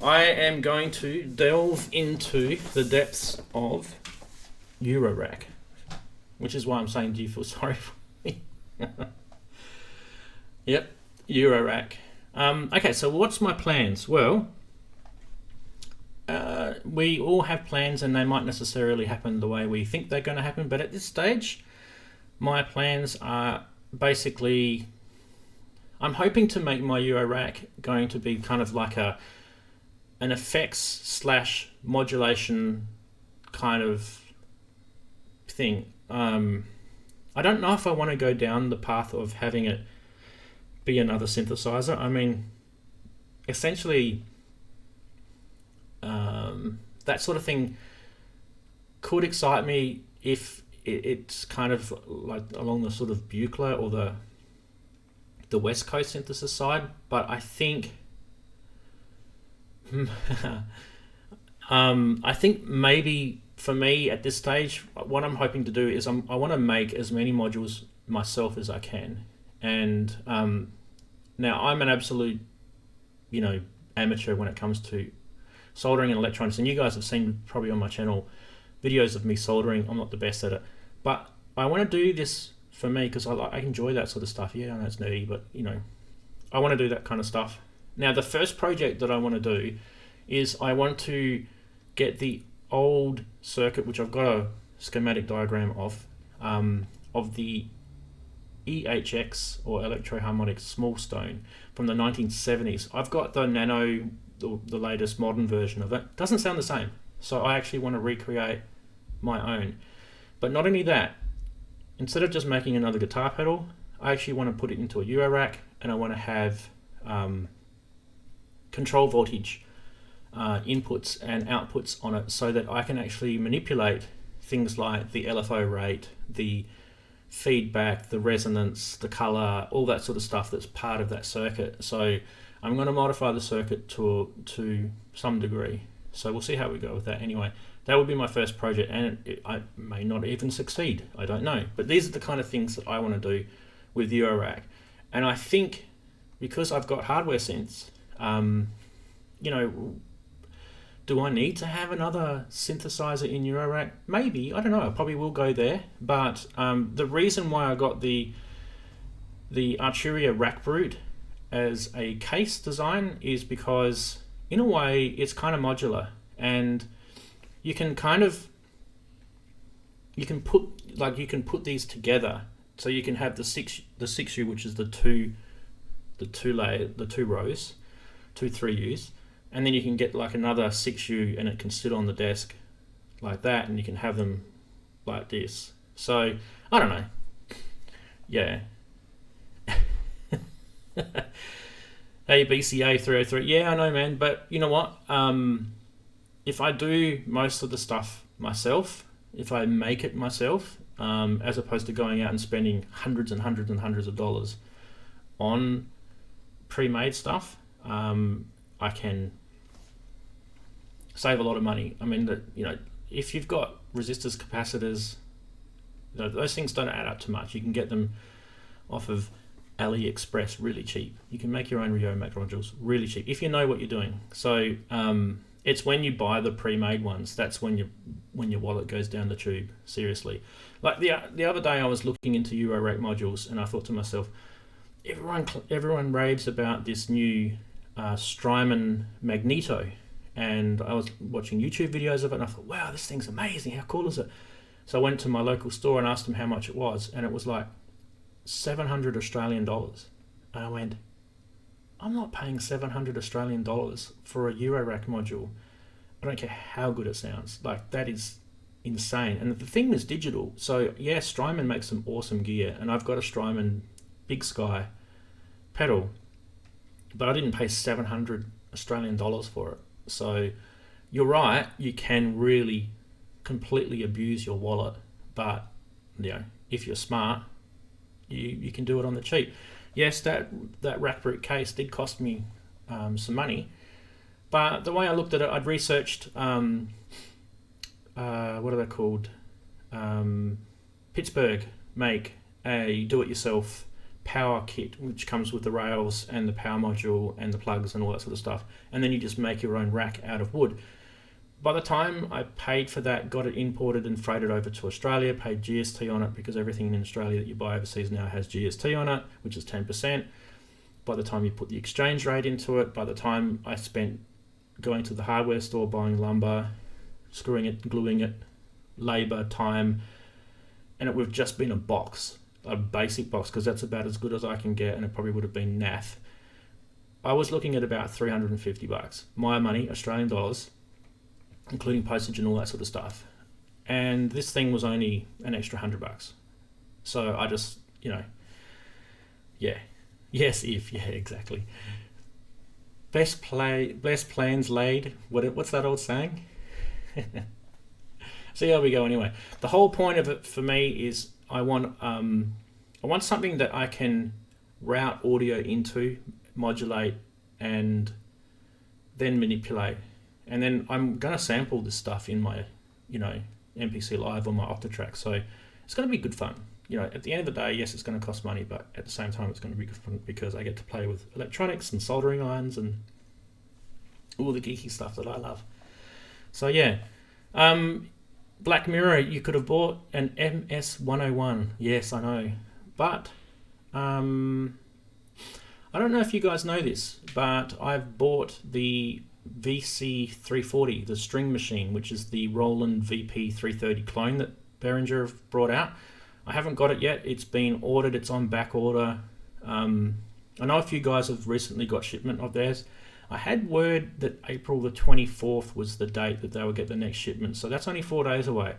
A: I am going to delve into the depths of Eurorack, which is why I'm saying, do you feel sorry for me? Yep, Eurorack. Okay, so what's my plans? Well, we all have plans and they might necessarily happen the way we think they're going to happen, but at this stage, my plans are basically, I'm hoping to make my Eurorack going to be kind of like an effects / modulation kind of thing. I don't know if I want to go down the path of having it be another synthesizer. I mean, essentially, that sort of thing could excite me if it's kind of like along the sort of Buchla or the West Coast synthesis side, but I think I think maybe for me at this stage, what I'm hoping to do is I want to make as many modules myself as I can. And now I'm an absolute, amateur when it comes to soldering and electronics. And you guys have seen probably on my channel videos of me soldering. I'm not the best at it, but I want to do this for me because I enjoy that sort of stuff. Yeah, I know it's nerdy, but I want to do that kind of stuff. Now, the first project that I want to do is I want to get the old circuit, which I've got a schematic diagram of the EHX or Electro Harmonix small stone from the 1970s. I've got the Nano, the latest modern version of it. Doesn't sound the same, so I actually want to recreate my own. But not only that, instead of just making another guitar pedal, I actually want to put it into a Eurorack, and I want to have control voltage inputs and outputs on it so that I can actually manipulate things like the LFO rate, the feedback, the resonance, the color, all that sort of stuff that's part of that circuit. So I'm going to modify the circuit to some degree. So we'll see how we go with that. Anyway, that would be my first project, and I may not even succeed. I don't know. But these are the kind of things that I want to do with Eurorack. And I think because I've got hardware synths, do I need to have another synthesizer in Eurorack? Maybe, I don't know, I probably will go there. But the reason why I got the Arturia Rack Brute as a case design is because, in a way, it's kind of modular, and you can put these together. So you can have the 6U, which is the two rows, 2 3Us. And then you can get like another 6U and it can sit on the desk like that, and you can have them like this. So, I don't know. Yeah. ABCA 303. Yeah, I know, man. But you know what? If I do most of the stuff myself, if I make it myself, as opposed to going out and spending hundreds and hundreds and hundreds of dollars on pre-made stuff, I can save a lot of money. I mean, if you've got resistors, capacitors, those things don't add up to much. You can get them off of AliExpress really cheap. You can make your own Eurorack modules really cheap if you know what you're doing. So it's when you buy the pre-made ones that's when your wallet goes down the tube. Seriously, like the other day I was looking into Eurorack modules, and I thought to myself, everyone raves about this new Strymon Magneto. And I was watching YouTube videos of it, and I thought, wow, this thing's amazing. How cool is it? So I went to my local store and asked them how much it was, and it was like 700 Australian dollars. And I went, I'm not paying 700 Australian dollars for a Eurorack module. I don't care how good it sounds. Like, that is insane. And the thing is digital. So yeah, Strymon makes some awesome gear, and I've got a Strymon Big Sky pedal, but I didn't pay 700 Australian dollars for it. So you're right, you can really completely abuse your wallet, but if you're smart, you can do it on the cheap. Yes, that Rackbrute case did cost me some money, but the way I looked at it, I'd researched what are they called? Pittsburgh make a do-it-yourself power kit, which comes with the rails and the power module and the plugs and all that sort of stuff, and then you just make your own rack out of wood. By the time I paid for that, got it imported and freighted over to Australia, paid GST on it, because everything in Australia that you buy overseas now has GST on it, which is 10%. By the time you put the exchange rate into it, by the time I spent going to the hardware store, buying lumber, screwing it, gluing it, labour, time, and it would have just been a box, a basic box, because that's about as good as I can get, and it probably would have been naff. I was looking at about $350, my money, Australian dollars, including postage and all that sort of stuff. And this thing was only an extra $100. So I just, exactly. Best plans laid. What's that old saying? So here we go. Anyway, the whole point of it for me is I want something that I can route audio into, modulate, and then manipulate. And then I'm going to sample this stuff in my, MPC Live or my Octatrack. So it's going to be good fun. At the end of the day, yes, it's going to cost money, but at the same time, it's going to be good fun because I get to play with electronics and soldering irons and all the geeky stuff that I love. So yeah, Black Mirror, you could have bought an MS-101. Yes, I know. But I don't know if you guys know this, but I've bought the VC340, the string machine, which is the Roland VP330 clone that Behringer have brought out. I haven't got it yet. It's been ordered. It's on back order. I know a few guys have recently got shipment of theirs. I had word that April the 24th was the date that they would get the next shipment, so that's only 4 days away.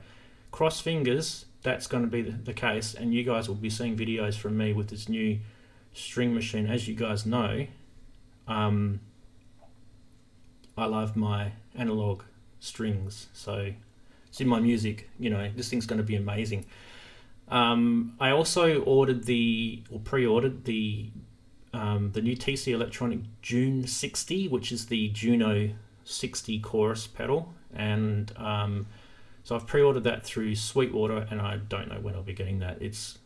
A: Cross fingers, that's going to be the case, and you guys will be seeing videos from me with this new string machine. As you guys know, I love my analog strings, so it's in my music. This thing's going to be amazing. I also pre-ordered the new TC Electronic June 60, which is the Juno 60 chorus pedal, and so I've pre-ordered that through Sweetwater, and I don't know when I'll be getting that. It's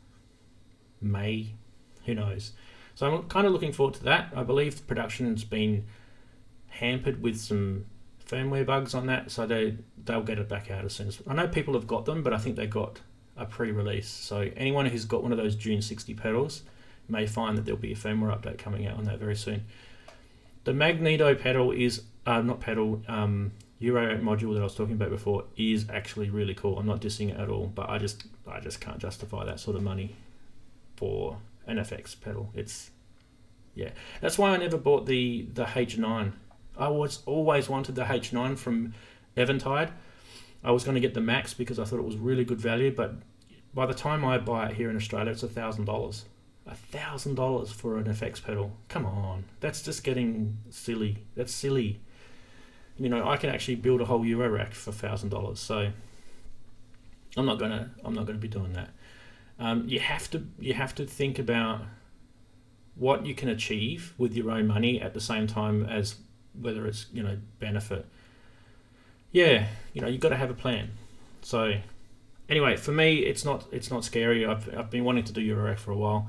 A: May, who knows? So I'm kind of looking forward to that. I believe the production has been hampered with some firmware bugs on that, so they'll get it back out as soon as. I know people have got them, but I think they got a pre-release. So anyone who's got one of those June 60 pedals may find that there'll be a firmware update coming out on that very soon. The Magneto pedal is Eurorack module that I was talking about before is actually really cool. I'm not dissing it at all, but I just can't justify that sort of money for an FX pedal. That's why I never bought the H9. I always wanted the H9 from Eventide. I was going to get the Max because I thought it was really good value, but by the time I buy it here in Australia, it's $1,000. $1,000 for an FX pedal. Come on, that's just getting silly. That's silly. I can actually build a whole Eurorack for $1,000. So I'm not gonna be doing that. You have to think about what you can achieve with your own money at the same time as whether it's benefit. You've got to have a plan. So anyway, for me, it's not scary. I've been wanting to do Eurorack for a while,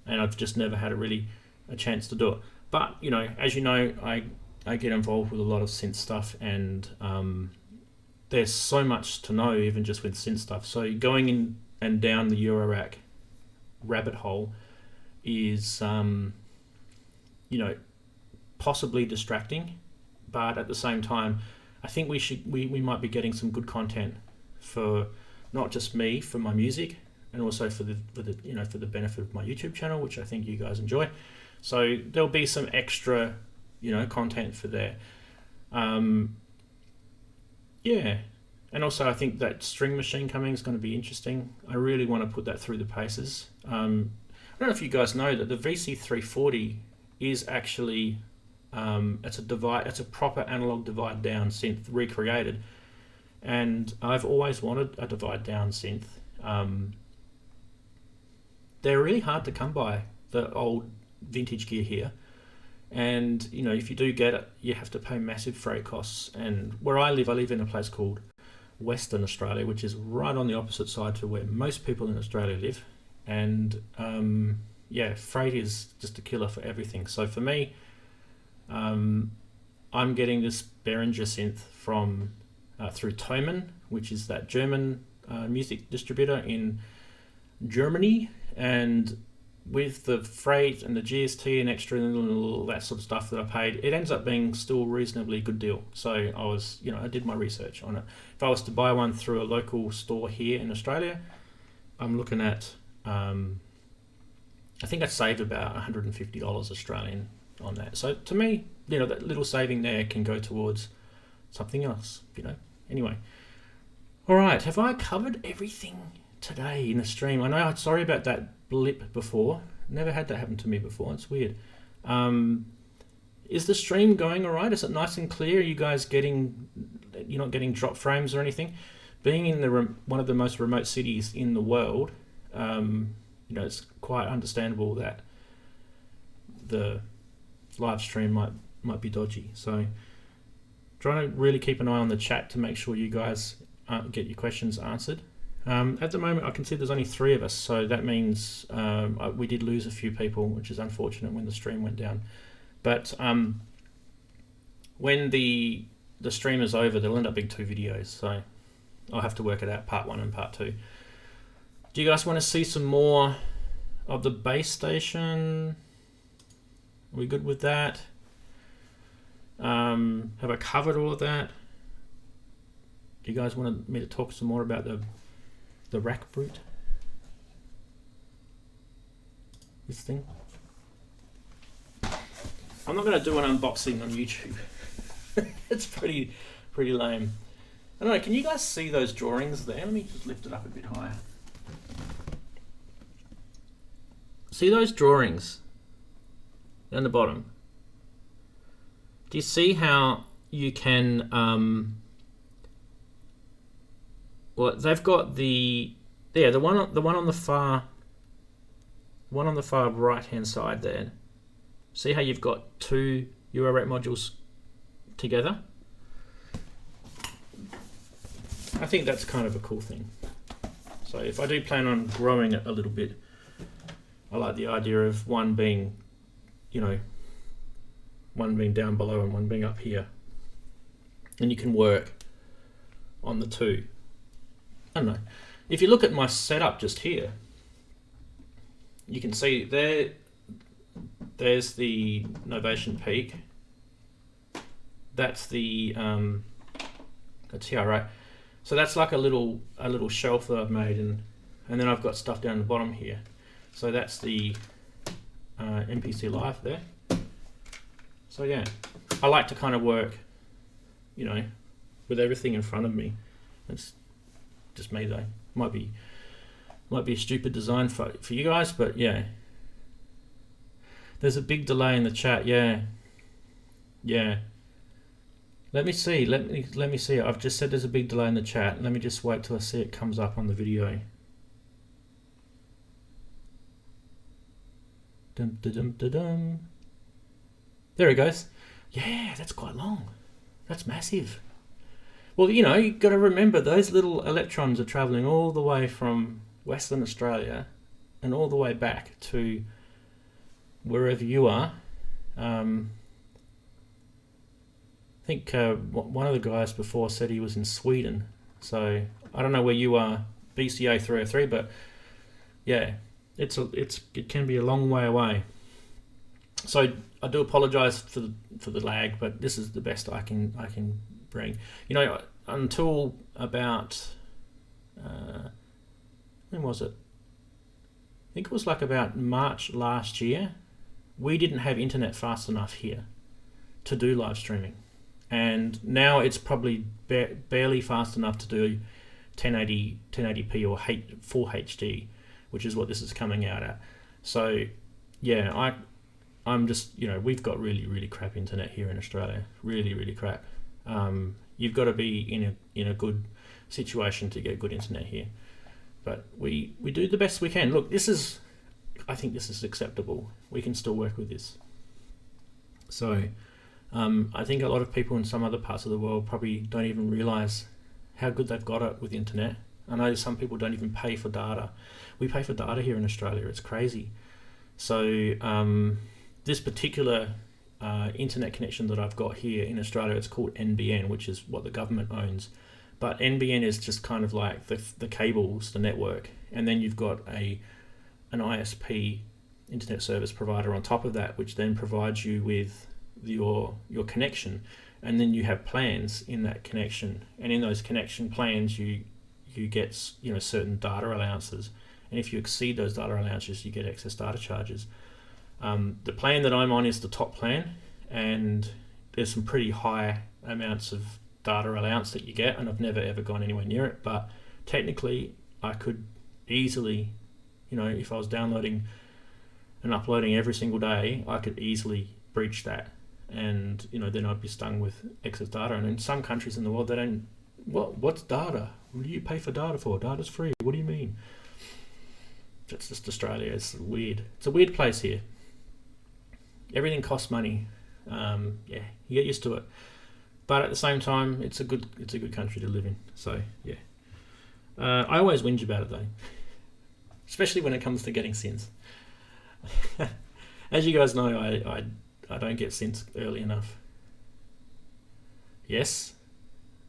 A: and I've just never had a chance to do it. But as you know, I get involved with a lot of synth stuff, and there's so much to know even just with synth stuff. So going in and down the Eurorack rabbit hole is possibly distracting, but at the same time, I think we might be getting some good content for not just me, for my music, and also for the benefit of my YouTube channel, which I think you guys enjoy. So there'll be some extra content for there. And also I think that string machine coming is going to be interesting. I really want to put that through the paces. I don't know if you guys know that the VC340 is actually It's a proper analog divide down synth recreated, and I've always wanted a divide down synth. They're really hard to come by, the old vintage gear here, and you know, if you do get it, you have to pay massive freight costs. And where I live in a place called Western Australia, which is right on the opposite side to where most people in Australia live, and yeah, freight is just a killer for everything. So for me, I'm getting this Behringer synth from through Thomann, which is that German music distributor in Germany, and with the freight and the GST and extra and all that sort of stuff that I paid, it ends up being still a reasonably good deal. So I did my research on it. If I was to buy one through a local store here in Australia, I'm looking at, I think I saved about $150 Australian on that. So to me, you know, that little saving there can go towards something else, you know. Anyway, all right, have I covered everything today in the stream? I know, I'm sorry about that blip before. Never had that happen to me before. It's weird. Is the stream going all right? Is it nice and clear? Are you guys you're not getting drop frames or anything? Being in one of the most remote cities in the world, you know, it's quite understandable that the live stream might be dodgy. So trying to really keep an eye on the chat to make sure you guys get your questions answered. At the moment, I can see there's only 3 of us, so that means we did lose a few people, which is unfortunate when the stream went down. But when the stream is over, there'll end up being 2 videos, so I'll have to work it out, part 1 and part 2. Do you guys want to see some more of the base station? Are we good with that? Have I covered all of that? Do you guys want me to talk some more about the rack brute? This thing? I'm not going to do an unboxing on YouTube. It's pretty lame. I don't know, can you guys see those drawings there? Let me just lift it up a bit higher. See those drawings down the bottom? Do you see how you can well, they've got the one on the far right hand side there. See how you've got 2 Eurorack modules together? I think that's kind of a cool thing. So if I do plan on growing it a little bit, I like the idea of one being, you know, one being down below and one being up here. And you can work on the 2. I don't know. If you look at my setup just here, you can see there's the Novation peak. That's the here, right? So that's like a little shelf that I've made, and then I've got stuff down the bottom here. So that's the MPC Live there. So yeah, I like to kind of work, you know, with everything in front of me. It's just me though. Might be a stupid design for you guys, but yeah. There's a big delay in the chat. Yeah. Let me see. Let me see. I've just said there's a big delay in the chat. Let me just wait till I see it comes up on the video. Dum da dum da dum. There it goes. Yeah, that's quite long. That's massive. Well, you know, you've got to remember those little electrons are traveling all the way from Western Australia and all the way back to wherever you are. I think one of the guys before said he was in Sweden. So I don't know where you are, BCA 303, but yeah, it can be a long way away. So I do apologise for the lag, but this is the best I can bring. You know, until about when was it? I think it was like about March last year. We didn't have internet fast enough here to do live streaming, and now it's probably barely fast enough to do 1080p or full HD, which is what this is coming out at. So yeah, I'm just, we've got really, really crap internet here in Australia. Really, really crap. You've got to be in a good situation to get good internet here. But we do the best we can. Look, I think this is acceptable. We can still work with this. So I think a lot of people in some other parts of the world probably don't even realize how good they've got it with the internet. I know some people don't even pay for data. We pay for data here in Australia. It's crazy. So this particular internet connection that I've got here in Australia, it's called NBN, which is what the government owns. But NBN is just kind of like the cables, the network, and then you've got an ISP, internet service provider, on top of that, which then provides you with your connection, and then you have plans in that connection, and in those connection plans you get certain data allowances, and if you exceed those data allowances, you get excess data charges. The plan that I'm on is the top plan, and there's some pretty high amounts of data allowance that you get, and I've never ever gone anywhere near it, but technically I could easily, if I was downloading and uploading every single day, I could easily breach that, and then I'd be stung with excess data. And in some countries in the world, they don't. What's data? What do you pay for data for? Data's free. What do you mean? That's just Australia. It's weird. It's a weird place here. Everything costs money. You get used to it. But at the same time, it's a good country to live in. So yeah, I always whinge about it though, especially when it comes to getting synths. As you guys know, I don't get synths early enough. Yes,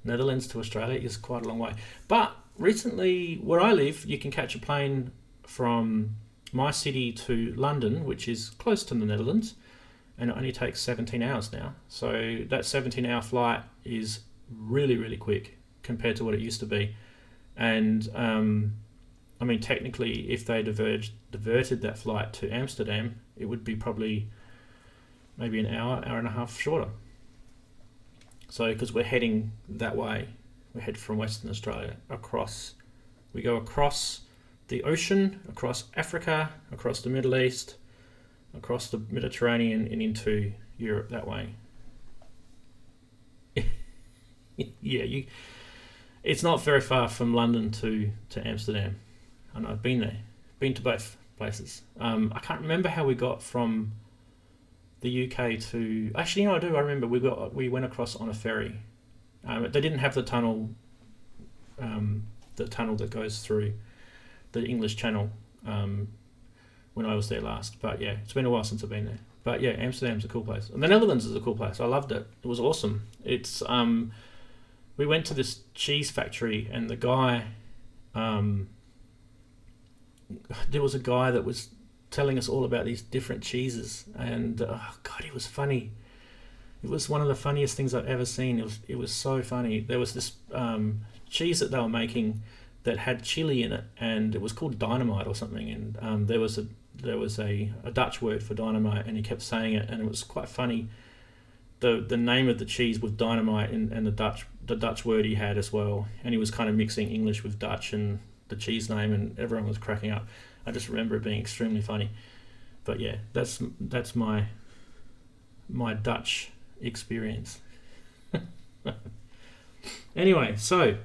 A: Netherlands to Australia is quite a long way. But recently, where I live, you can catch a plane from my city to London, which is close to the Netherlands, and it only takes 17 hours now. So that 17-hour flight is really, really quick compared to what it used to be. And technically, if they diverted that flight to Amsterdam, it would be probably maybe an hour and a half shorter. So because we're heading that way, we head from Western Australia we go across the ocean, across Africa, across the Middle East, across the Mediterranean, and into Europe that way. Yeah, it's not very far from London to Amsterdam. And I've been there, been to both places. I can't remember how we got from the UK to... Actually, I do. I remember we went across on a ferry. They didn't have the tunnel that goes through the English Channel when I was there last. But yeah, it's been a while since I've been there. But yeah, Amsterdam's a cool place. And the Netherlands is a cool place. I loved it. It was awesome. It's we went to this cheese factory, and the guy... there was a guy that was telling us all about these different cheeses, and God, it was funny. It was one of the funniest things I've ever seen. It was so funny. There was this cheese that they were making that had chili in it, and it was called dynamite or something. And there was a Dutch word for dynamite, and he kept saying it, and it was quite funny. The name of the cheese was dynamite, and the Dutch word he had as well, and he was kind of mixing English with Dutch and the cheese name, and everyone was cracking up. I just remember it being extremely funny. But yeah, that's my Dutch experience. Anyway, so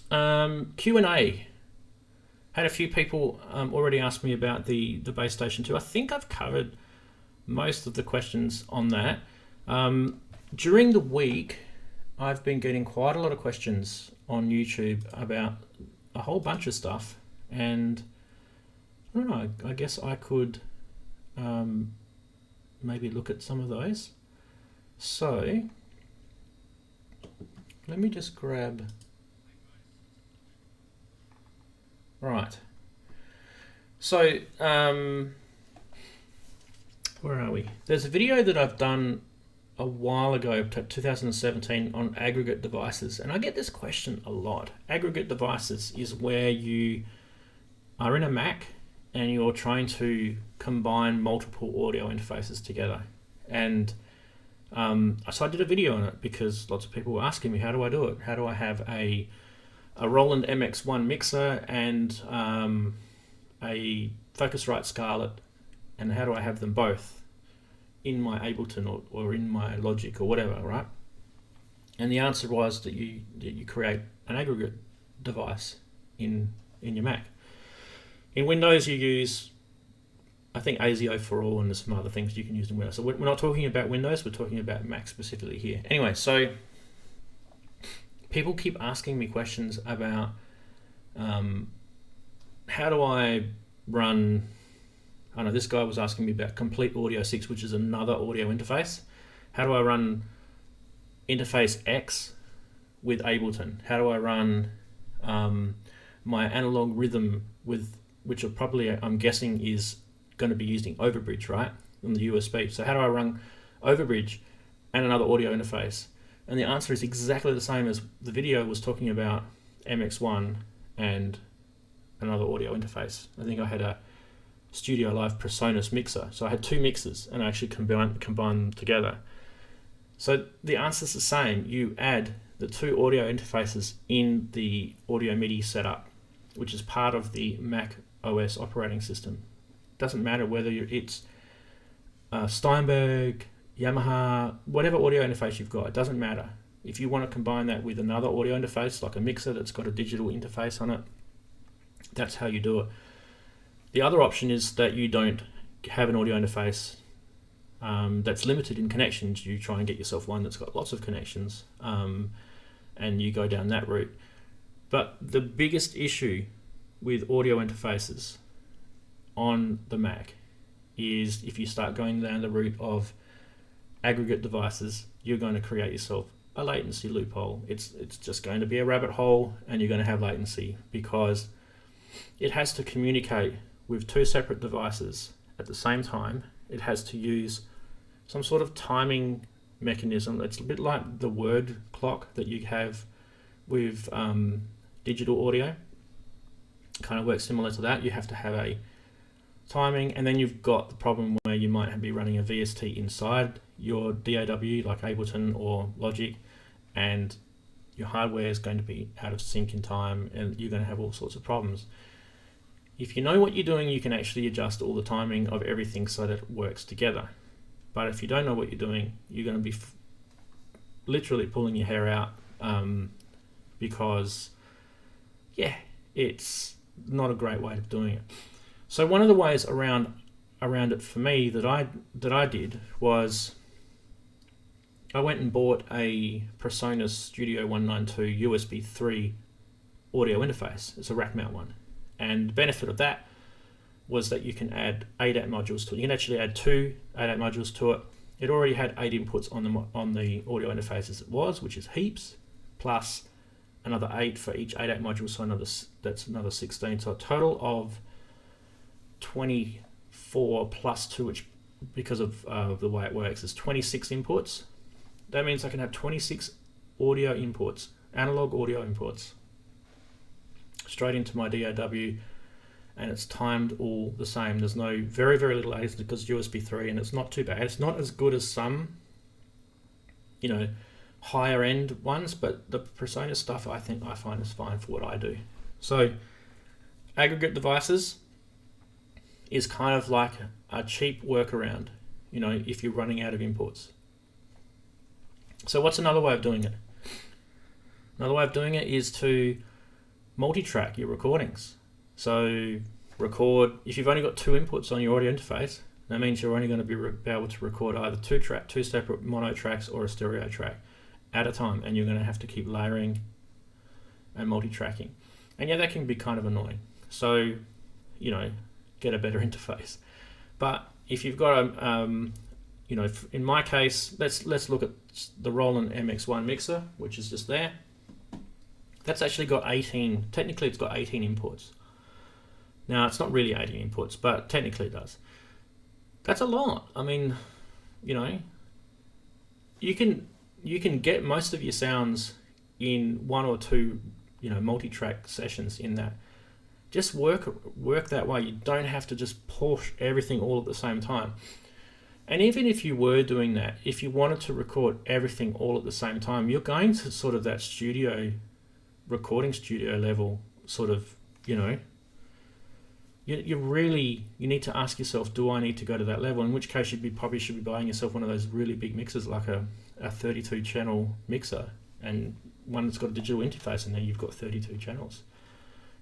A: Q&A. Had a few people already ask me about the Bass Station 2. I think I've covered most of the questions on that. During the week, I've been getting quite a lot of questions on YouTube about a whole bunch of stuff, and I don't know, I guess I could maybe look at some of those. So let me just grab... Right. So where are we? There's a video that I've done a while ago, 2017, on aggregate devices, and I get this question a lot. Aggregate devices is where you are in a Mac and you're trying to combine multiple audio interfaces together. And so I did a video on it because lots of people were asking me, how do I do it? How do I have a Roland MX1 mixer and a Focusrite Scarlett, and how do I have them both in my Ableton or in my Logic or whatever, right? And the answer was that you create an aggregate device in your Mac. In Windows, you use, I think, ASIO for all, and there's some other things you can use in Windows. So we're not talking about Windows, we're talking about Mac specifically here. Anyway, so people keep asking me questions about how do I run, I know this guy was asking me about Complete Audio 6, which is another audio interface. How do I run interface X with Ableton? How do I run my analog rhythm with, which are probably, I'm guessing, is going to be using Overbridge, right, on the USB. So how do I run Overbridge and another audio interface? And the answer is exactly the same as the video was talking about MX1 and another audio interface. I think I had a Studio Live Presonus mixer. So I had two mixers and I actually combined them together. So the answer is the same. You add the two audio interfaces in the audio MIDI setup, which is part of the Mac OS operating system. Doesn't matter whether it's Steinberg, Yamaha, whatever audio interface you've got, it doesn't matter. If you want to combine that with another audio interface, like a mixer that's got a digital interface on it, that's how you do it. The other option is that you don't have an audio interface that's limited in connections. You try and get yourself one that's got lots of connections, and you go down that route. But the biggest issue with audio interfaces on the Mac is if you start going down the route of aggregate devices, you're going to create yourself a latency loophole. It's just going to be a rabbit hole, and you're going to have latency because it has to communicate with two separate devices at the same time. It has to use some sort of timing mechanism. It's a bit like the word clock that you have with digital audio. Kind of works similar to that. You have to have a timing, and then you've got the problem where you might be running a VST inside your DAW, like Ableton or Logic, and your hardware is going to be out of sync in time, and you're going to have all sorts of problems. If you know what you're doing, you can actually adjust all the timing of everything so that it works together. But if you don't know what you're doing, you're going to be literally pulling your hair out because, yeah, it's not a great way of doing it. So one of the ways around it for me that I did was I went and bought a Presonus Studio 192 USB 3 audio interface. It's a rack mount one. And the benefit of that was that you can add 8 AT modules to it. You can actually add two 8 AT modules to it. It already had 8 inputs on the audio interface as it was, which is heaps, plus another 8 for each 8 AT module, so that's another 16. So a total of 24 plus 2, which because of the way it works is 26 inputs. That means I can have 26 audio inputs, analog audio inputs, straight into my DAW, and it's timed all the same. There's no very little latency because it's USB 3, and it's not too bad. It's not as good as some, higher end ones, but the Presonus stuff I find is fine for what I do. So aggregate devices is kind of like a cheap workaround, if you're running out of inputs. So what's another way of doing it? Another way of doing it is to multi-track your recordings. So record, if you've only got 2 inputs on your audio interface, that means you're only going to be able to record either two separate mono tracks or a stereo track at a time, and you're going to have to keep layering and multi-tracking. And yeah, that can be kind of annoying. So, get a better interface. But if you've got in my case, let's look at the Roland MX1 mixer, which is just there. That's actually got 18, technically it's got 18 inputs. Now, it's not really 18 inputs, but technically it does. That's a lot. I mean, you can get most of your sounds in 1 or 2, multi-track sessions in that. Just work that way. You don't have to just push everything all at the same time. And even if you were doing that, if you wanted to record everything all at the same time, you're going to sort of that recording studio level sort of, you need to ask yourself, do I need to go to that level? In which case you probably should be buying yourself one of those really big mixers, like a 32 channel mixer, and one that's got a digital interface, and then you've got 32 channels.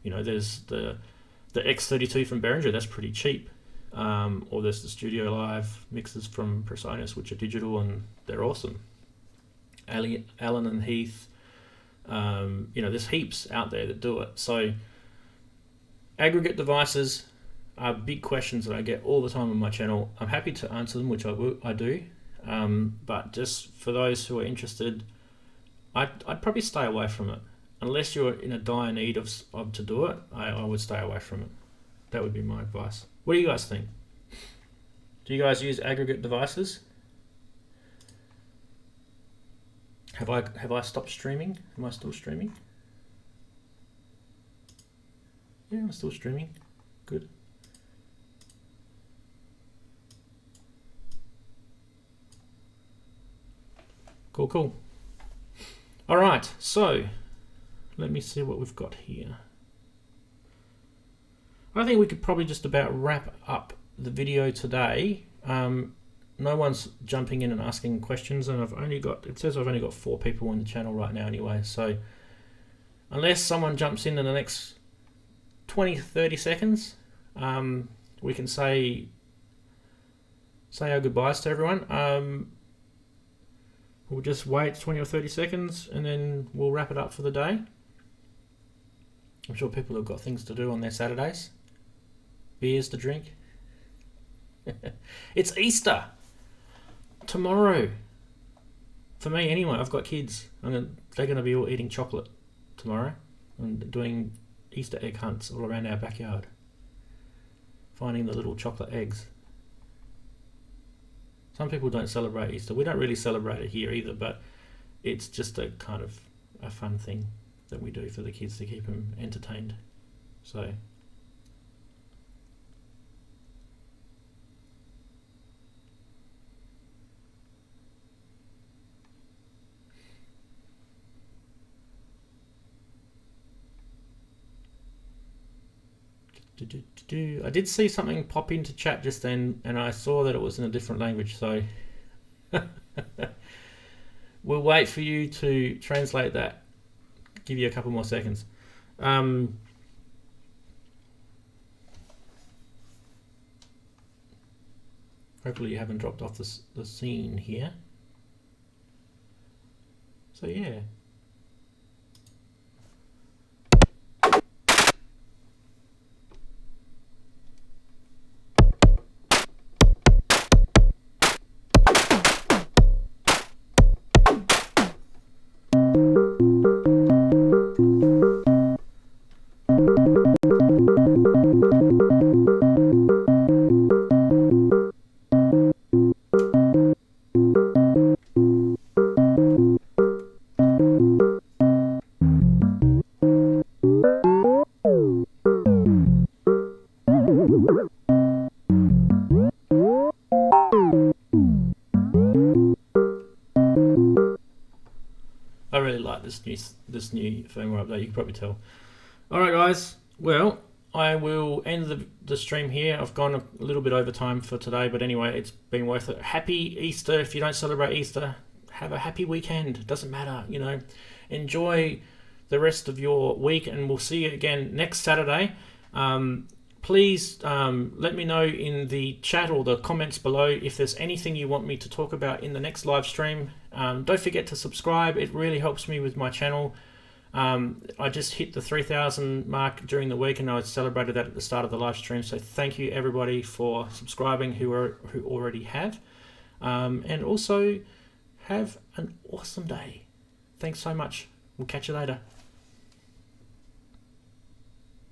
A: You know, there's the X32 from Behringer, that's pretty cheap. Or there's the Studio Live mixers from Presonus, which are digital and they're awesome. Allen and Heath, you know, there's heaps out there that do it. So aggregate devices are big questions that I get all the time on my channel. I'm happy to answer them, which I do. But just for those who are interested, I'd probably stay away from it. Unless you're in a dire need of to do it, I would stay away from it. That would be my advice. What do you guys think? Do you guys use aggregate devices? Have I stopped streaming? Am I still streaming? Yeah, I'm still streaming. Good. Cool. All right, so let me see what we've got here. I think we could probably just about wrap up the video today. No one's jumping in and asking questions, and it says I've only got 4 people on the channel right now anyway, so unless someone jumps in the next 20-30 seconds, we can say our goodbyes to everyone. We'll just wait 20 or 30 seconds and then we'll wrap it up for the day. I'm sure people have got things to do on their Saturdays. Beers to drink. It's Easter tomorrow. For me anyway, I've got kids. They're going to be all eating chocolate tomorrow and doing Easter egg hunts all around our backyard. Finding the little chocolate eggs. Some people don't celebrate Easter. We don't really celebrate it here either, but it's just a kind of a fun thing that we do for the kids to keep them entertained. So I did see something pop into chat just then, and I saw that it was in a different language, so we'll wait for you to translate that. Give you a couple more seconds. Hopefully you haven't dropped off the scene here. So yeah. I really like this new firmware update, you can probably tell. Alright guys, well, I will end the stream here. I've gone a little bit over time for today, but anyway, it's been worth it. Happy Easter. If you don't celebrate Easter, have a happy weekend. It doesn't matter, you know. Enjoy the rest of your week, and we'll see you again next Saturday. Please let me know in the chat or the comments below if there's anything you want me to talk about in the next live stream. Don't forget to subscribe. It really helps me with my channel. I just hit the 3,000 mark during the week, and I celebrated that at the start of the live stream. So thank you everybody for subscribing who already have. And also have an awesome day. Thanks so much. We'll catch you later.